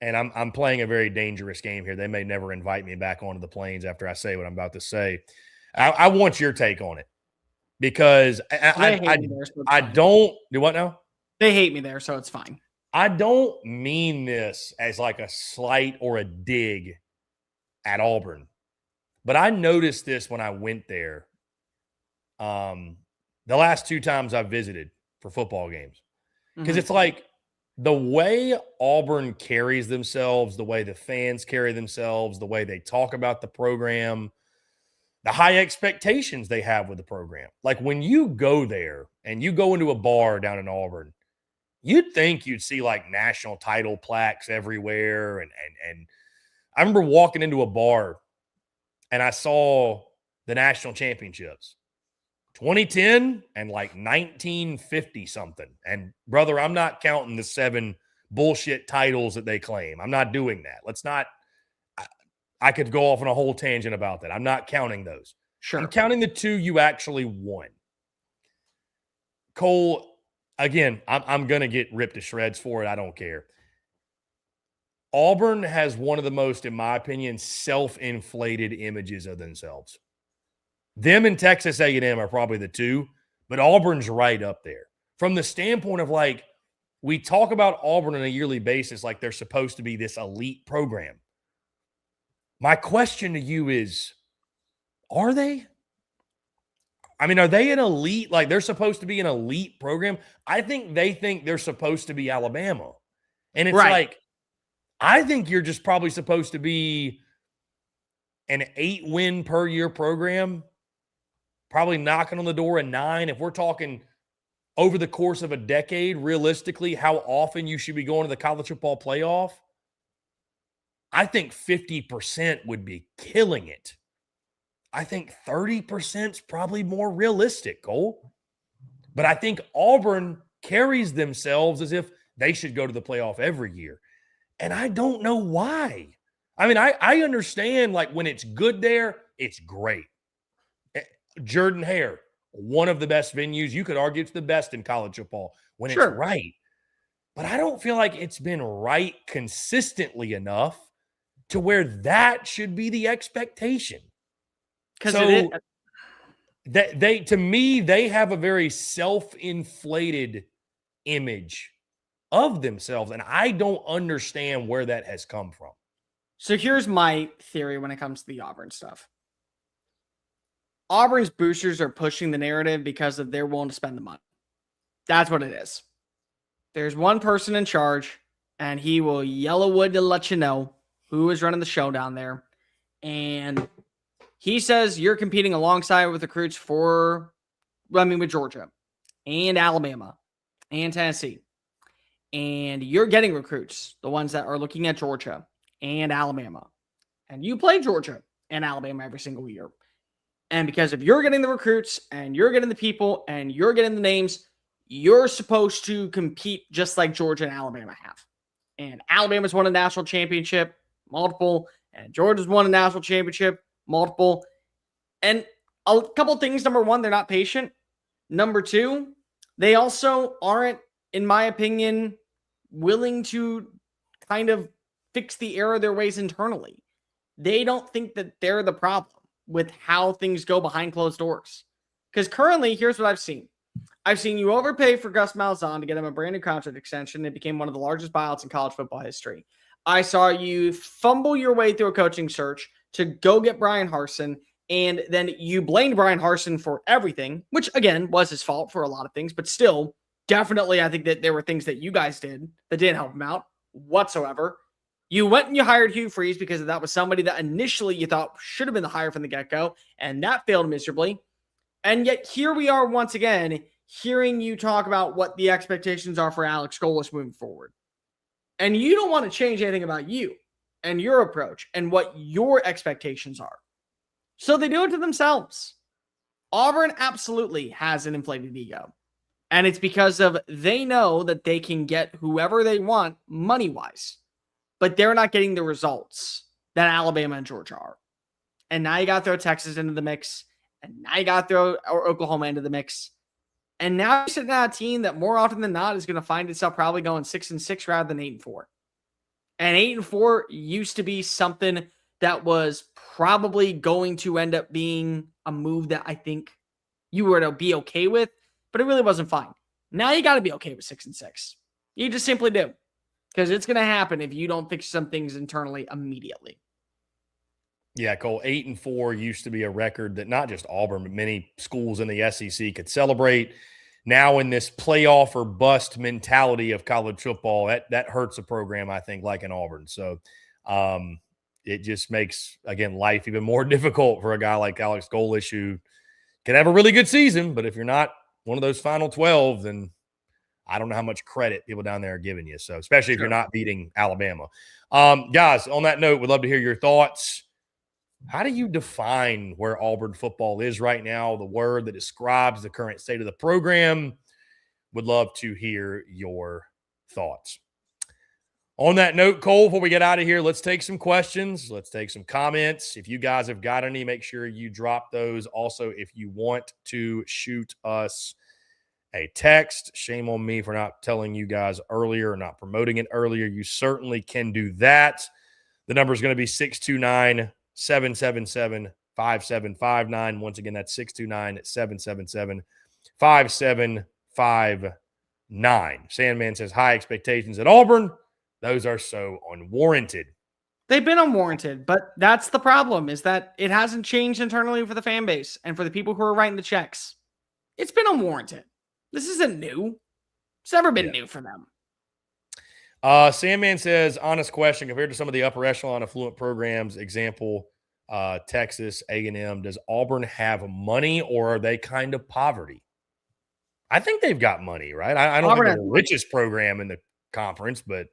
and I'm playing a very dangerous game here. They may never invite me back onto the Plains after I say what I'm about to say. I want your take on it because I don't do what now? They hate me there, so it's fine. I don't mean this as like a slight or a dig at Auburn, but I noticed this when I went there. The last 2 times I've visited for football games, because it's like the way Auburn carries themselves, the way the fans carry themselves, the way they talk about the program, the high expectations they have with the program. Like when you go there and you go into a bar down in Auburn, you'd think you'd see like national title plaques everywhere. And I remember walking into a bar and I saw the national championships. 2010 and like 1950 something. And brother, I'm not counting the 7 bullshit titles that they claim. I'm not doing that. I could go off on a whole tangent about that. I'm not counting those. Sure. I'm counting the 2 you actually won. Cole, again, I'm going to get ripped to shreds for it. I don't care. Auburn has one of the most, in my opinion, self-inflated images of themselves. Them and Texas A&M are probably the 2, but Auburn's right up there. From the standpoint of, like, we talk about Auburn on a yearly basis like they're supposed to be this elite program. My question to you is, are they? I mean, are they an elite? Like, they're supposed to be an elite program? I think they think they're supposed to be Alabama. And it's like, I think you're just probably supposed to be an 8-win per year program, probably knocking on the door of 9. If we're talking over the course of a decade, realistically, how often you should be going to the college football playoff, I think 50% would be killing it. I think 30% is probably more realistic, Cole. But I think Auburn carries themselves as if they should go to the playoff every year. And I don't know why. I mean, I understand, like, when it's good there, it's great. Jordan Hare, one of the best venues. You could argue it's the best in college football when it's right. But I don't feel like it's been right consistently enough to where that should be the expectation. So to me, they have a very self-inflated image of themselves, and I don't understand where that has come from. So here's my theory when it comes to the Auburn stuff. Auburn's boosters are pushing the narrative because of they're willing to spend the money. That's what it is. There's one person in charge, and he will yell a wood to let you know who is running the show down there. And he says you're competing alongside with recruits with Georgia and Alabama and Tennessee. And you're getting recruits, the ones that are looking at Georgia and Alabama. And you play Georgia and Alabama every single year. And because if you're getting the recruits and you're getting the people and you're getting the names, you're supposed to compete just like Georgia and Alabama have. And Alabama's won a national championship, multiple, and Georgia's won a national championship, multiple. And a couple things. Number one, they're not patient. Number two, they also aren't, in my opinion, willing to kind of fix the error of their ways internally. They don't think that they're the problem with how things go behind closed doors. Because currently, here's what I've seen. I've seen you overpay for Gus Malzahn to get him a brand new contract extension. It became one of the largest buyouts in college football history. I saw you fumble your way through a coaching search to go get Brian Harsin, and then you blamed Brian Harsin for everything, which, again, was his fault for a lot of things, but still, definitely, I think that there were things that you guys did that didn't help him out whatsoever. You went and you hired Hugh Freeze because that was somebody that initially you thought should have been the hire from the get-go, and that failed miserably. And yet here we are once again hearing you talk about what the expectations are for Alex Golesh moving forward. And you don't want to change anything about you and your approach and what your expectations are. So they do it to themselves. Auburn absolutely has an inflated ego. And it's because of they know that they can get whoever they want money-wise. But they're not getting the results that Alabama and Georgia are. And now you got to throw Texas into the mix. And now you got to throw Oklahoma into the mix. And now you're sitting at a team that more often than not is going to find itself probably going 6-6 rather than 8-4. And 8-4 used to be something that was probably going to end up being a move that I think you were to be okay with, but it really wasn't fine. Now you got to be okay with 6-6. You just simply do. Because it's going to happen if you don't fix some things internally immediately. Yeah, Cole, 8-4 used to be a record that not just Auburn, but many schools in the SEC could celebrate. Now in this playoff or bust mentality of college football, that hurts a program, I think, like in Auburn. So it just makes, again, life even more difficult for a guy like Alex Golesh, who can have a really good season, but if you're not one of those final 12, then I don't know how much credit people down there are giving you. So especially if you're not beating Alabama. Guys, on that note, we'd love to hear your thoughts. How do you define where Auburn football is right now, the word that describes the current state of the program? Would love to hear your thoughts. On that note, Cole, before we get out of here, let's take some questions. Let's take some comments. If you guys have got any, make sure you drop those. Also, if you want to shoot us a text, shame on me for not telling you guys earlier or not promoting it earlier. You certainly can do that. The number is going to be 629-777-5759. Once again, that's 629-777-5759. Sandman says, high expectations at Auburn. Those are so unwarranted. They've been unwarranted, but that's the problem, is that it hasn't changed internally for the fan base and for the people who are writing the checks. It's been unwarranted. This isn't new. It's never been new for them. Sandman says, honest question, compared to some of the upper echelon affluent programs, example, Texas, A&M, does Auburn have money or are they kind of poverty? I think they've got money, right? I don't think they're the richest program in the conference, but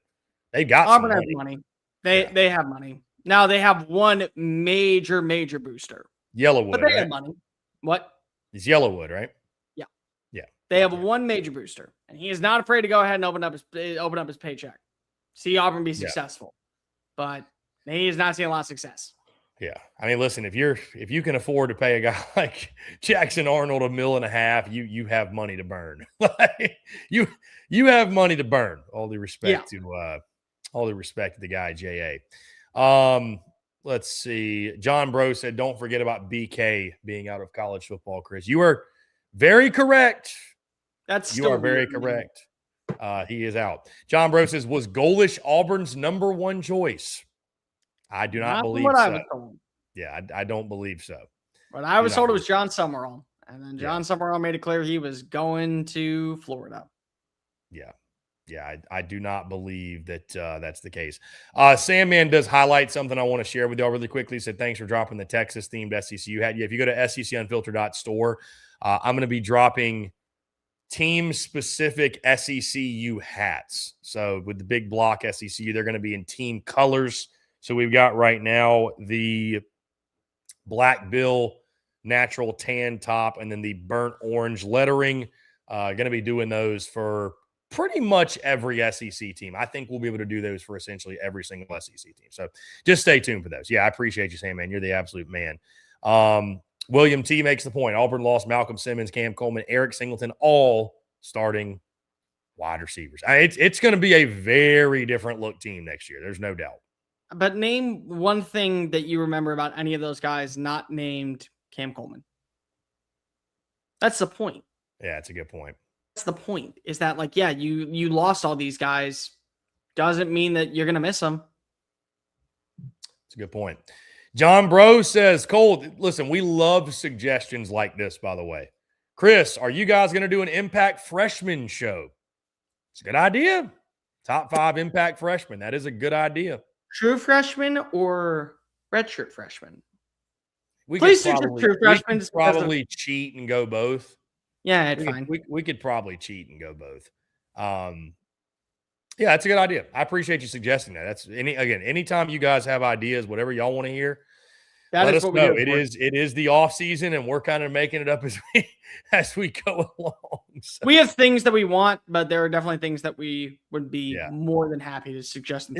they've got Auburn some has money. They have money. Now they have one major booster. Yellowwood, but they right? have money. What? It's Yellowwood, right? Yeah. Yeah. They have one major booster, and he is not afraid to go ahead and open up his paycheck. See Auburn be successful. But he is not seeing a lot of success. Yeah. I mean, listen, if you can afford to pay a guy like Jackson Arnold $1.5 million, you have money to burn. you have money to burn. All the respect to the guy, J.A. Let's see. John Bro said, don't forget about BK being out of college football, Chris. You are very correct. You are very correct. He is out. John Bro says, was Golish Auburn's number one choice? I do not believe so. Yeah, I don't believe so. But I was told it was John Summerall. And then John Summerall made it clear he was going to Florida. Yeah. Yeah, I do not believe that that's the case. Sandman does highlight something I want to share with y'all really quickly. He said, thanks for dropping the Texas-themed SECU hat. Yeah, if you go to SECUunfiltered.store, I'm going to be dropping team-specific SECU hats. So with the big block SECU, they're going to be in team colors. So we've got right now the black bill, natural tan top, and then the burnt orange lettering. Going to be doing those for pretty much every SEC team. I think we'll be able to do those for essentially every single SEC team. So just stay tuned for those. Yeah, I appreciate you saying, man, you're the absolute man. William T makes the point. Auburn lost Malcolm Simmons, Cam Coleman, Eric Singleton, all starting wide receivers. It's going to be a very different look team next year. There's no doubt. But name one thing that you remember about any of those guys not named Cam Coleman. That's the point. Yeah, it's a good point. That's the point, is that, like, yeah, you lost all these guys. Doesn't mean that you're going to miss them. It's a good point. John Bro says, Cole, listen, we love suggestions like this, by the way. Chris, are you guys going to do an Impact Freshman show? It's a good idea. Top 5 Impact Freshmen. That is a good idea. True freshman or redshirt freshman? Please do true freshmen. We could probably cheat and go both. Yeah, it's fine. We could probably cheat and go both. Yeah, that's a good idea. I appreciate you suggesting that. That's anytime you guys have ideas, whatever y'all want to hear, let us know. It is the off season, and we're kind of making it up as we go along. So. We have things that we want, but there are definitely things that we would be more than happy to suggest.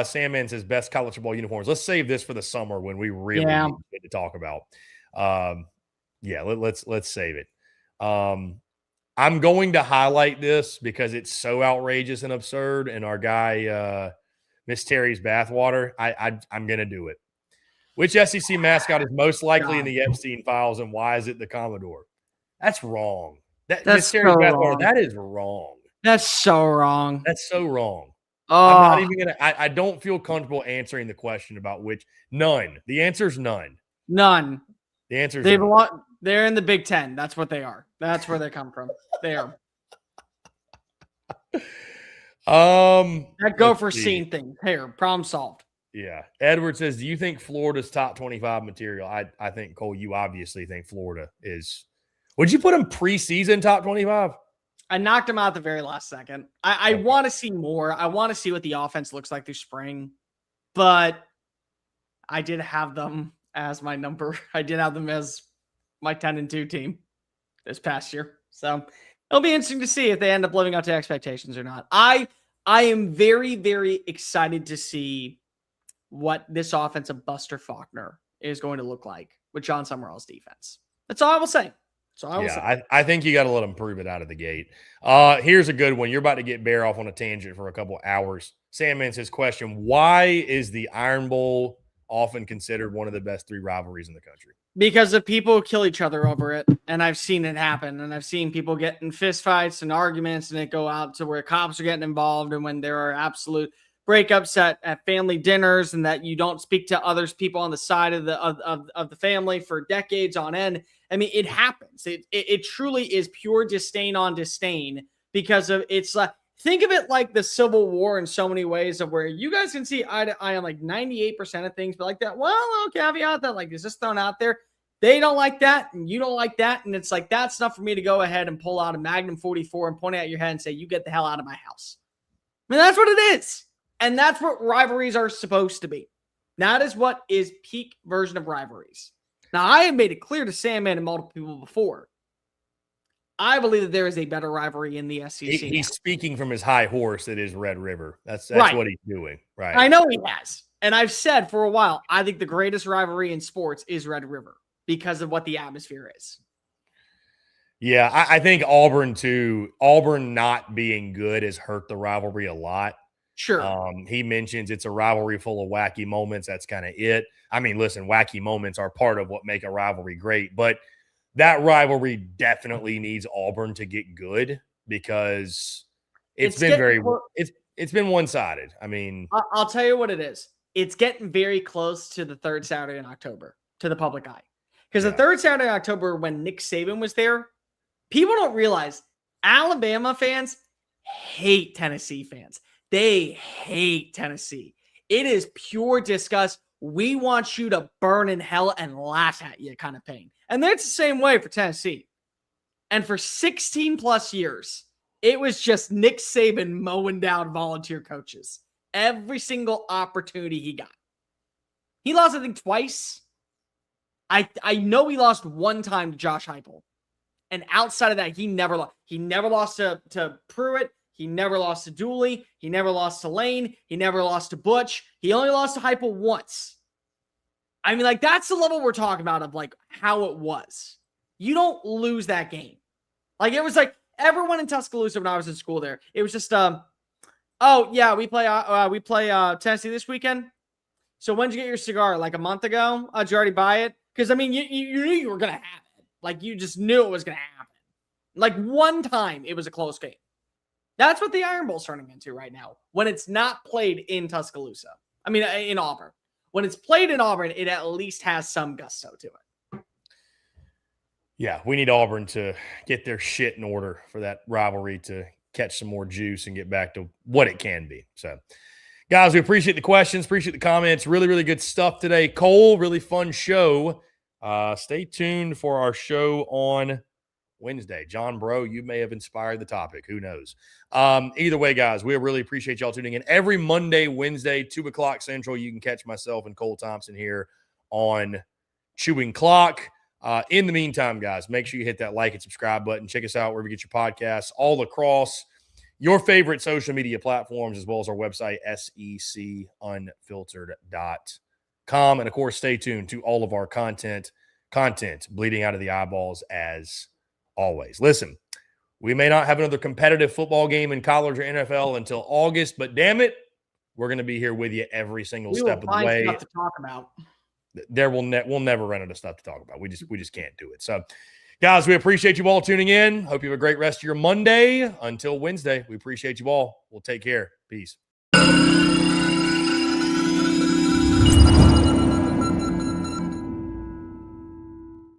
Sandman says best college football uniforms. Let's save this for the summer when we really need to talk about. Let's save it. I'm going to highlight this because it's so outrageous and absurd. And our guy, Miss Terry's bathwater, I'm going to do it. Which SEC mascot is most likely in the Epstein files, and why is it the Commodore? That's wrong. That's Miss Terry's bathwater. That is wrong. That's so wrong. That's so wrong. I'm not even going to – I don't feel comfortable answering the question about which – none. The answer is none. None. The answer is none. They're in the Big Ten. That's what they are. That's where they come from. They are. That Gopher scene thing. Here, problem solved. Yeah. Edward says, do you think Florida's top 25 material? I think, Cole, you obviously think Florida is – would you put them preseason top 25? I knocked them out the very last second. I want to see more. I want to see what the offense looks like through spring. But I did have them as my number. I did have them as my 10-2 team this past year. So it'll be interesting to see if they end up living up to expectations or not. I I am very, very excited to see what this offense of Buster Faulkner is going to look like with John Summerall's defense. That's all I will say. I think you got to let him prove it out of the gate. Here's a good one. You're about to get Bear off on a tangent for a couple hours. Sandman says, question, why is the Iron Bowl often considered one of the best 3 rivalries in the country? Because of people who kill each other over it. And I've seen it happen. And I've seen people get in fistfights and arguments and it go out to where cops are getting involved. And when there are absolute breakups at family dinners and that you don't speak to others people on the side of the family for decades on end. I mean, it happens. It truly is pure disdain on disdain because of it's like, think of it like the Civil War in so many ways of where you guys can see eye to eye on like 98% of things, but like that, well, I'll caveat that like is just thrown out there. They don't like that and you don't like that. And it's like, that's enough for me to go ahead and pull out a Magnum 44 and point it at your head and say, you get the hell out of my house. I mean, that's what it is. And that's what rivalries are supposed to be. That is what is peak version of rivalries. Now, I have made it clear to Sandman and multiple people before. I believe that there is a better rivalry in the SEC. He's speaking from his high horse that is Red River. That's right. What he's doing. Right. I know he has. And I've said for a while, I think the greatest rivalry in sports is Red River because of what the atmosphere is. Yeah, I think Auburn too. Auburn not being good has hurt the rivalry a lot. Sure. He mentions it's a rivalry full of wacky moments. That's kind of it. I mean, listen, wacky moments are part of what make a rivalry great, but that rivalry definitely needs Auburn to get good because it's been one-sided. I mean, I'll tell you what it is. It's getting very close to the 3rd Saturday in October to the public eye. Because the 3rd Saturday in October, when Nick Saban was there, people don't realize Alabama fans hate Tennessee fans. They hate Tennessee. It is pure disgust. We want you to burn in hell and laugh at you kind of thing. And that's the same way for Tennessee. And for 16 plus years, it was just Nick Saban mowing down volunteer coaches. Every single opportunity he got. He lost, I think, twice. I know he lost one time to Josh Heupel. And outside of that, he never lost. He never lost to Pruitt. He never lost to Dooley. He never lost to Lane. He never lost to Butch. He only lost to Heupel once. I mean, like, that's the level we're talking about of, like, how it was. You don't lose that game. Like, it was like everyone in Tuscaloosa when I was in school there. It was just, oh, yeah, we play Tennessee this weekend. So when did you get your cigar? Like a month ago? Did you already buy it? Because, I mean, you knew you were going to have it. Like, you just knew it was going to happen. Like, one time it was a close game. That's what the Iron Bowl's turning into right now when it's not played in Tuscaloosa. I mean, in Auburn. When it's played in Auburn, it at least has some gusto to it. Yeah, we need Auburn to get their shit in order for that rivalry to catch some more juice and get back to what it can be. So, guys, we appreciate the questions, appreciate the comments. Really, really good stuff today. Cole, really fun show. Stay tuned for our show on Wednesday. John Bro, you may have inspired the topic. Who knows? Either way, guys, we really appreciate y'all tuning in. Every Monday, Wednesday, 2 o'clock Central, you can catch myself and Cole Thompson here on Chewing Clock. In the meantime, guys, make sure you hit that like and subscribe button. Check us out wherever you get your podcasts, all across your favorite social media platforms, as well as our website, SECUunfiltered.com. And, of course, stay tuned to all of our content bleeding out of the eyeballs as always. Listen, we may not have another competitive football game in college or NFL until August, but damn it, we're going to be here with you every single step of the way. Stuff to talk about. We'll never run out of stuff to talk about. We just can't do it. So, guys, we appreciate you all tuning in. Hope you have a great rest of your Monday. Until Wednesday, we appreciate you all. We'll take care. Peace.